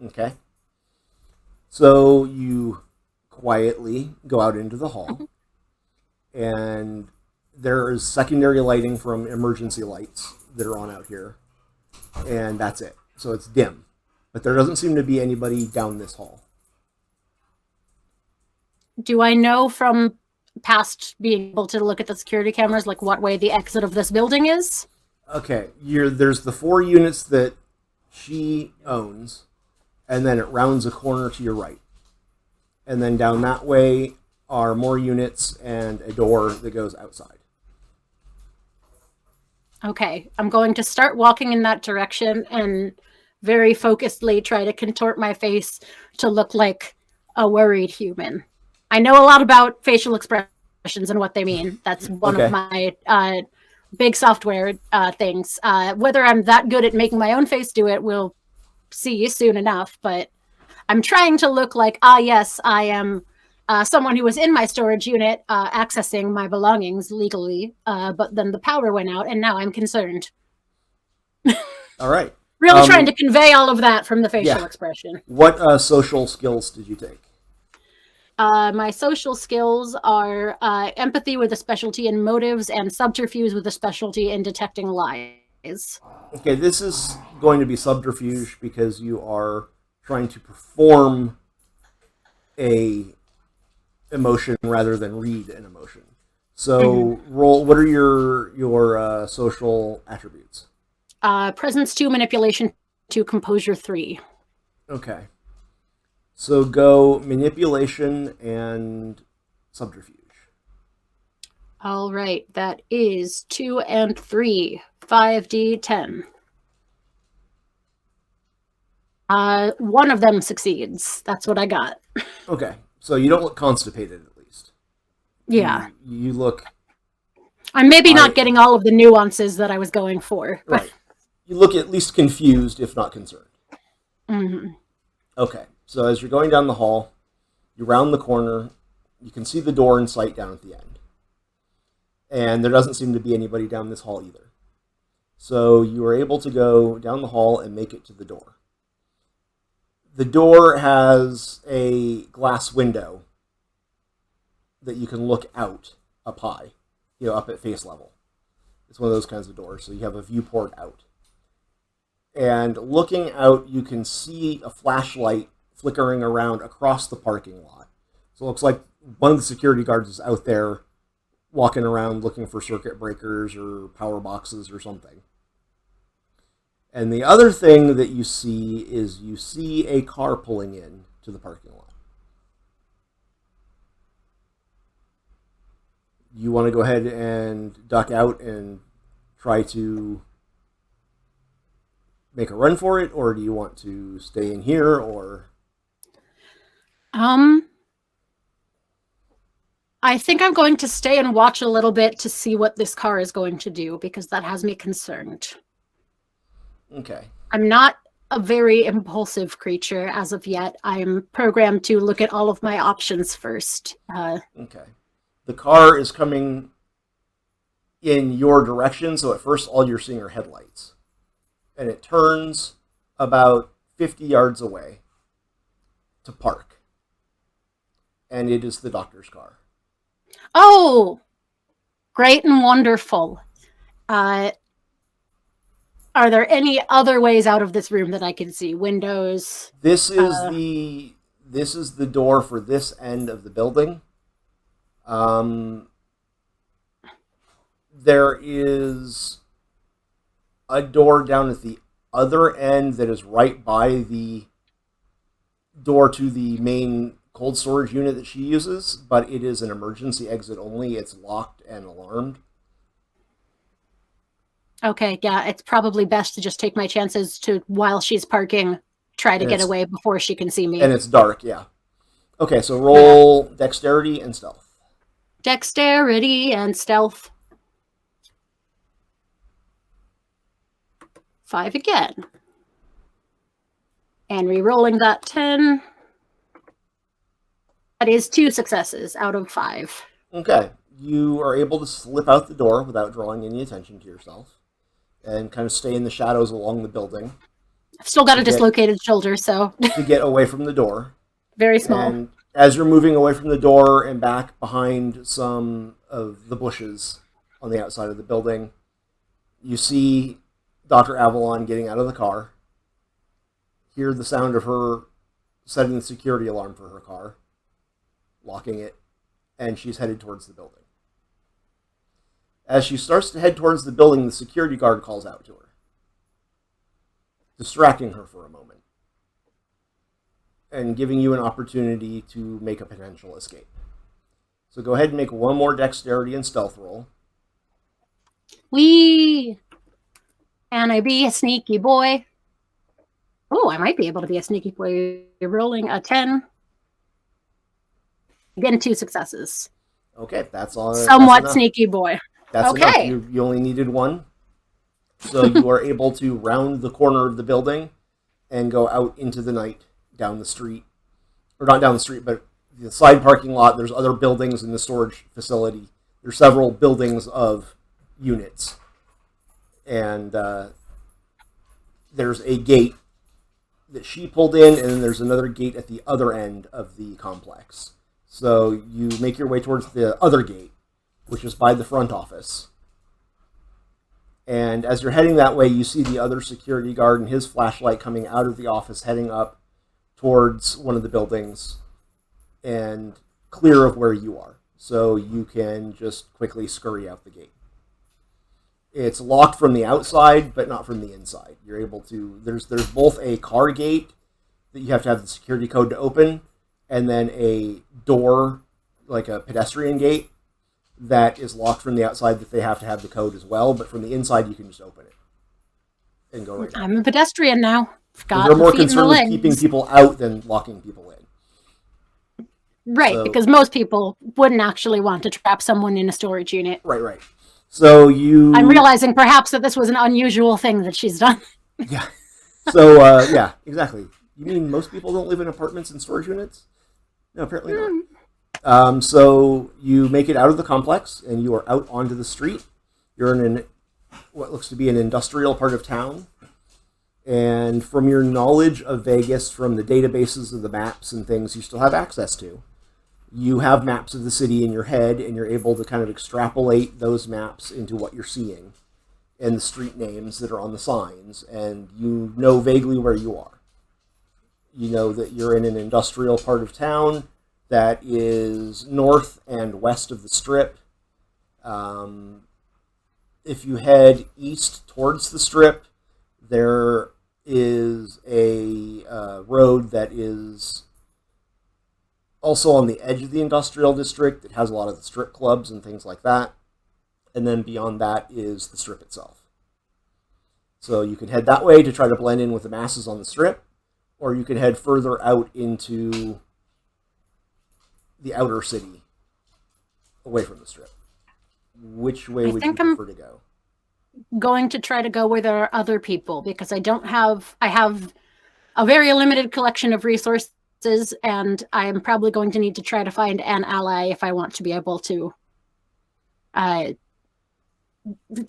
Okay. So you quietly go out into the hall, and there is secondary lighting from emergency lights that are on out here, and that's it. So it's dim. But there doesn't seem to be anybody down this hall. Do I know from past being able to look at the security cameras, like what way the exit of this building is? Okay, there's the 4 units that she owns, and then it rounds a corner to your right. And then down that way are more units and a door that goes outside. Okay, I'm going to start walking in that direction and very focusedly try to contort my face to look like a worried human. I know a lot about facial expressions and what they mean. That's one of Okay. my big software things. Whether I'm that good at making my own face do it, we'll see soon enough. But I'm trying to look like, yes, I am someone who was in my storage unit accessing my belongings legally, but then the power went out and now I'm concerned. All right. Really trying to convey all of that from the facial Yeah. expression. What social skills did you take? My social skills are empathy with a specialty in motives and subterfuge with a specialty in detecting lies. Okay, this is going to be subterfuge because you are trying to perform a emotion rather than read an emotion. So roll. What are your social attributes? Presence 2, manipulation 2, composure 3. Okay. So go manipulation and subterfuge. All right, that is 2 and 3, 5d10. One of them succeeds. That's what I got. Okay, so you don't look constipated, at least. Yeah. You look I'm maybe not getting all of the nuances that I was going for. But... right. You look at least confused, if not concerned. Mm-hmm. Okay, so as you're going down the hall, you round the corner, you can see the door in sight down at the end. And there doesn't seem to be anybody down this hall either. So you are able to go down the hall and make it to the door. The door has a glass window that you can look out up high, up at face level. It's one of those kinds of doors, so you have a viewport out. And looking out, you can see a flashlight flickering around across the parking lot. So it looks like one of the security guards is out there walking around looking for circuit breakers or power boxes or something. And the other thing that you see a car pulling in to the parking lot. You want to go ahead and duck out and try to make a run for it, or do you want to stay in here, or? I think I'm going to stay and watch a little bit to see what this car is going to do, because that has me concerned. Okay. I'm not a very impulsive creature as of yet. I'm programmed to look at all of my options first. Okay. The car is coming in your direction, so at first all you're seeing are headlights. And it turns about 50 yards away to park. And it is the doctor's car. Oh, great and wonderful. Are there any other ways out of this room that I can see? Windows? This is the door for this end of the building. There is a door down at the other end that is right by the door to the main cold storage unit that she uses, but it is an emergency exit only. It's locked and alarmed. Okay, yeah, it's probably best to just take my chances to, while she's parking, try to get away before she can see me. And it's dark, yeah. Okay, so roll dexterity and stealth. Dexterity and stealth. 5 again. And re-rolling that 10. That is 2 successes out of 5. Okay, you are able to slip out the door without drawing any attention to yourself and kind of stay in the shadows along the building. I've still got a dislocated shoulder, so... to get away from the door. Very small. And as you're moving away from the door and back behind some of the bushes on the outside of the building, you see Dr. Avalon getting out of the car, hear the sound of her setting the security alarm for her car, locking it, and she's headed towards the building. As she starts to head towards the building, the security guard calls out to her, distracting her for a moment and giving you an opportunity to make a potential escape. So go ahead and make one more dexterity and stealth roll. Wee! Can I be a sneaky boy? Oh, I might be able to be a sneaky boy. You're rolling a 10. Again, 2 successes. Okay, that's all. That's Somewhat enough. sneaky boy. That's enough. Okay. You only needed one, so you are able to round the corner of the building and go out into the night down the street, or not down the street, but the side parking lot. There's other buildings in the storage facility. There's several buildings of units, and there's a gate that she pulled in, and then there's another gate at the other end of the complex. So you make your way towards the other gate, which is by the front office. And as you're heading that way, you see the other security guard and his flashlight coming out of the office, heading up towards one of the buildings and clear of where you are. So you can just quickly scurry out the gate. It's locked from the outside, but not from the inside. You're able to, there's both a car gate that you have to have the security code to open, and then a door, like a pedestrian gate, that is locked from the outside that they have to have the code as well, but from the inside you can just open it and go right in. I'm a pedestrian now. Got they're more concerned with keeping people out than locking people in. Right, so, because most people wouldn't actually want to trap someone in a storage unit. Right. So I'm realizing perhaps that this was an unusual thing that she's done. Yeah. So, yeah, exactly. You mean most people don't live in apartments and storage units? No, apparently not. So you make it out of the complex, and you are out onto the street. You're in what looks to be an industrial part of town. And from your knowledge of Vegas, from the databases of the maps and things you still have access to, you have maps of the city in your head, and you're able to kind of extrapolate those maps into what you're seeing and the street names that are on the signs, and you know vaguely where you are. You know that you're in an industrial part of town that is north and west of the Strip. If you head east towards the Strip, there is a road that is also on the edge of the industrial district. It has a lot of the strip clubs and things like that. And then beyond that is the Strip itself. So you can head that way to try to blend in with the masses on the Strip, or you can head further out into the outer city, away from the Strip. Which way would you prefer to go? Going to try to go where there are other people, because I have a very limited collection of resources, and I am probably going to need to try to find an ally if I want to be able to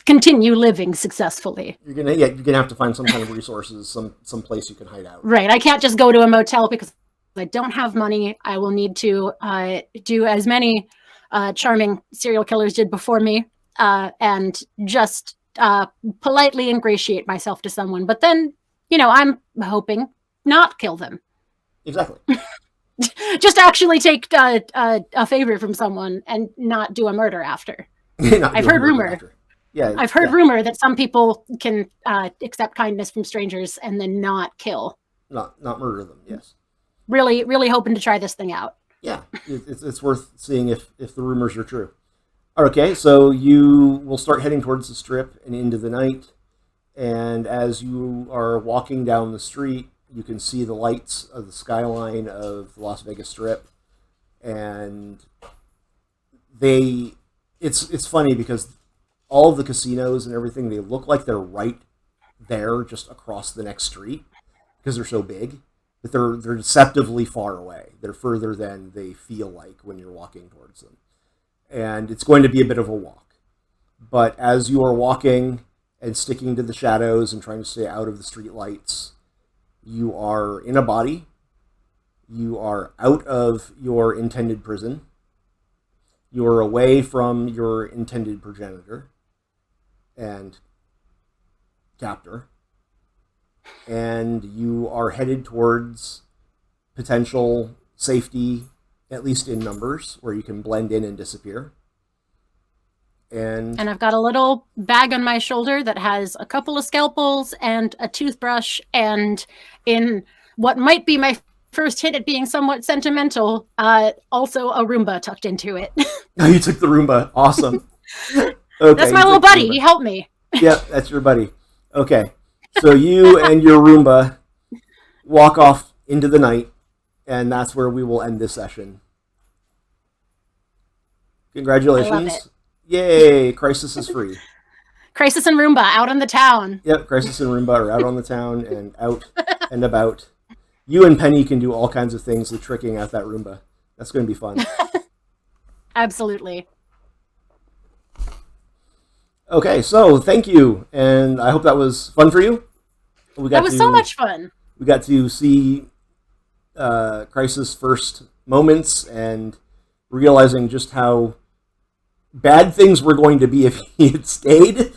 continue living successfully. You're gonna have to find some kind of resources, some place you can hide out. Right. I can't just go to a motel because I don't have money. I will need to do as many charming serial killers did before me, and just politely ingratiate myself to someone. But then, I'm hoping not kill them. Exactly. Just actually take a favor from someone and not do a murder after. I've heard rumor. Yeah, I've heard rumor that some people can accept kindness from strangers and then not kill. Not murder them, yes. Really, really hoping to try this thing out. Yeah, it's worth seeing if the rumors are true. Okay, so you will start heading towards the Strip and into the night. And as you are walking down the street, you can see the lights of the skyline of the Las Vegas Strip. And it's funny because all of the casinos and everything, they look like they're right there just across the next street because they're so big, but they're deceptively far away. They're further than they feel like when you're walking towards them. And it's going to be a bit of a walk. But as you are walking and sticking to the shadows and trying to stay out of the street lights, you are in a body. You are out of your intended prison. You are away from your intended progenitor and captor, and you are headed towards potential safety, at least in numbers, where you can blend in and disappear. And I've got a little bag on my shoulder that has a couple of scalpels and a toothbrush, and in what might be my first hit at being somewhat sentimental, also a Roomba tucked into it. Oh, you took the Roomba. Awesome. Okay, that's my little buddy. He helped me. Yeah, that's your buddy. Okay. So you and your Roomba walk off into the night, and that's where we will end this session. Congratulations. Yay, C.R.I.S.I.S is free. C.R.I.S.I.S and Roomba out on the town. Yep, C.R.I.S.I.S and Roomba are out on the town and out and about. You and Penny can do all kinds of things with tricking out that Roomba. That's going to be fun. Absolutely. Okay, so thank you, and I hope that was fun for you. That was so much fun. We got to see C.R.I.S.I.S first moments and realizing just how bad things were going to be if he had stayed,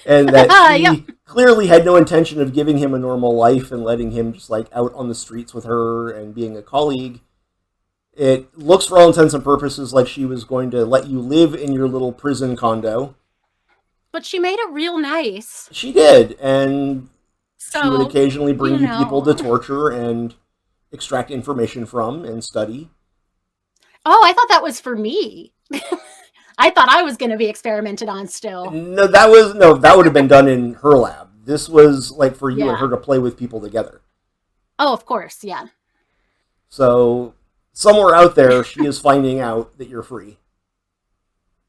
and that she Yep. clearly had no intention of giving him a normal life and letting him just like out on the streets with her and being a colleague. It looks, for all intents and purposes, like she was going to let you live in your little prison condo. But she made it real nice. She did, and So, she would occasionally bring you know. people to torture and extract information from and study. Oh, I thought that was for me. I thought I was going to be experimented on still. No, that would have been done in her lab. This was like for you and her to play with people together. Oh, of course, yeah. So somewhere out there, she is finding out that you're free.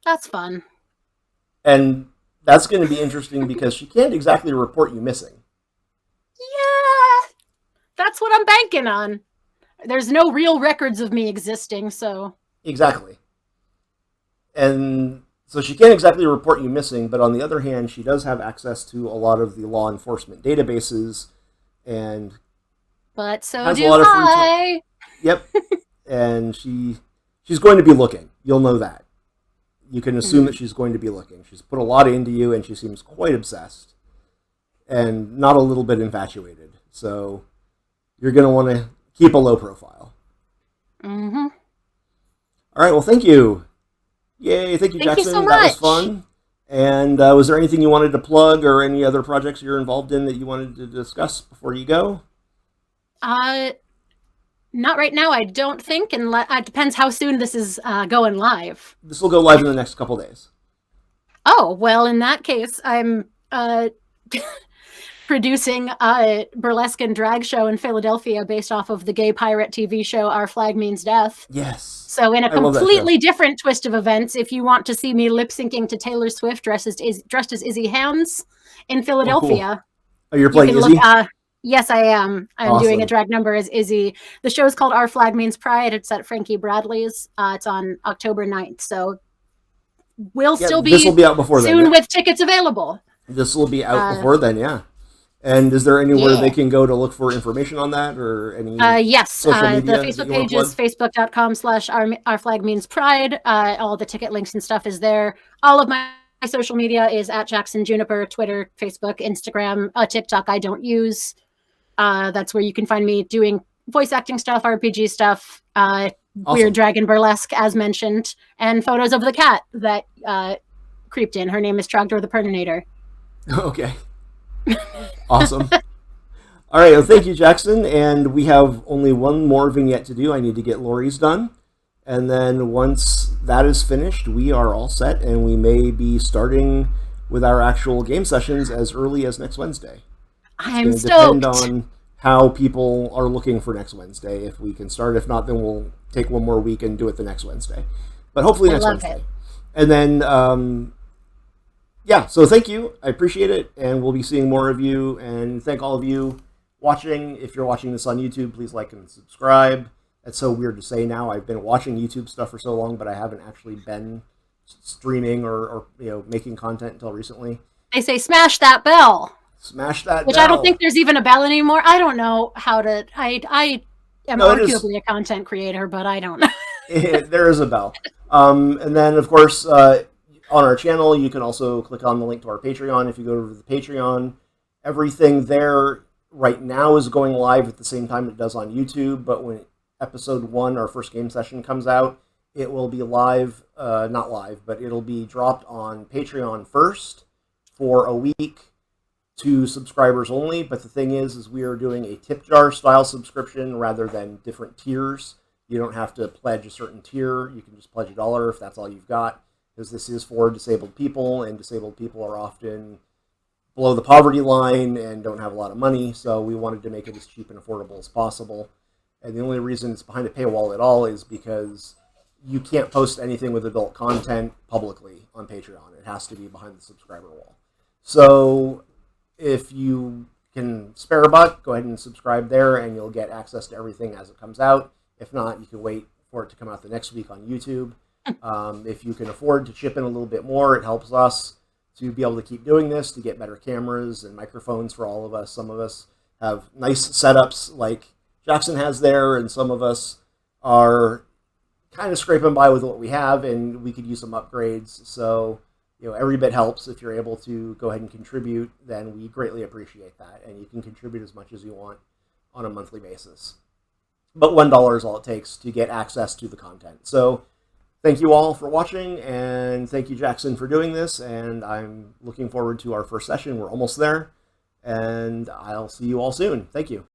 That's fun. And that's going to be interesting because she can't exactly report you missing. Yeah, that's what I'm banking on. There's no real records of me existing, so... Exactly. And so she can't exactly report you missing, but on the other hand, she does have access to a lot of the law enforcement databases, and but so has do a lot of free I. time. Yep. And she's going to be looking. You'll know that. You can assume that she's going to be looking. She's put a lot into you, and she seems quite obsessed, and not a little bit infatuated. So you're going to want to keep a low profile. Mm-hmm. All right. Well, thank you. Yay! Thank you, Jackson. You so much. That was fun. And was there anything you wanted to plug, or any other projects you're involved in that you wanted to discuss before you go? Not right now, I don't think, and it depends how soon this is going live. This will go live in the next couple days. Oh, well, in that case, I'm producing a burlesque and drag show in Philadelphia based off of the gay pirate TV show Our Flag Means Death. Yes. So in a completely different twist of events, if you want to see me lip-syncing to Taylor Swift dressed as Izzy Hands in Philadelphia. Oh, you're playing Izzy? Yes, I am. I'm Awesome. doing a drag number as Izzy. The show is called Our Flag Means Pride. It's at Frankie Bradley's. It's on October 9th. So this will be out before soon then, with tickets available. This will be out before then, yeah. And is there anywhere they can go to look for information on that, or any yes, social media the Facebook page is facebook.com/Our Flag Means Pride. All the ticket links and stuff is there. All of my social media is at Jackson Juniper, Twitter, Facebook, Instagram, TikTok I don't use. That's where you can find me doing voice acting stuff, RPG stuff, awesome. Weird dragon burlesque, as mentioned, and photos of the cat that creeped in. Her name is Trogdor the Perninator. Okay. Awesome. All right. Well, thank you, Jackson. And we have only one more vignette to do. I need to get Lori's done. And then once that is finished, we are all set, and we may be starting with our actual game sessions as early as next Wednesday. I'm stoked. Depend on how people are looking for next Wednesday. If we can start, if not, then we'll take one more week and do it the next Wednesday. But hopefully next Wednesday. And then, yeah, so thank you. I appreciate it, and we'll be seeing more of you. And thank all of you watching. If you're watching this on YouTube, please like and subscribe. It's so weird to say now. I've been watching YouTube stuff for so long, but I haven't actually been streaming or making content until recently. They say smash that bell. Smash that Which bell. I don't think there's even a bell anymore. I don't know how to... I am arguably a content creator, but I don't know. There is a bell. And then, of course, on our channel, you can also click on the link to our Patreon. If you go to the Patreon, everything there right now is going live at the same time it does on YouTube. But when episode 1, our first game session, comes out, it will be live, not live, but it'll be dropped on Patreon first for a week to subscribers only. But the thing is we are doing a tip jar style subscription rather than different tiers. You don't have to pledge a certain tier. You can just pledge $1 if that's all you've got, because this is for disabled people, and disabled people are often below the poverty line and don't have a lot of money, so we wanted to make it as cheap and affordable as possible. And the only reason it's behind a paywall at all is because you can't post anything with adult content publicly on Patreon. It has to be behind the subscriber wall. So if you can spare a buck, go ahead and subscribe there, and you'll get access to everything as it comes out. If not, you can wait for it to come out the next week on YouTube. If you can afford to chip in a little bit more, it helps us to be able to keep doing this, to get better cameras and microphones for all of us. Some of us have nice setups like Jackson has there, and some of us are kind of scraping by with what we have, and we could use some upgrades. So, every bit helps. If you're able to go ahead and contribute, then we greatly appreciate that. And you can contribute as much as you want on a monthly basis. But $1 is all it takes to get access to the content. So thank you all for watching, and thank you, Jackson, for doing this. And I'm looking forward to our first session. We're almost there, and I'll see you all soon. Thank you.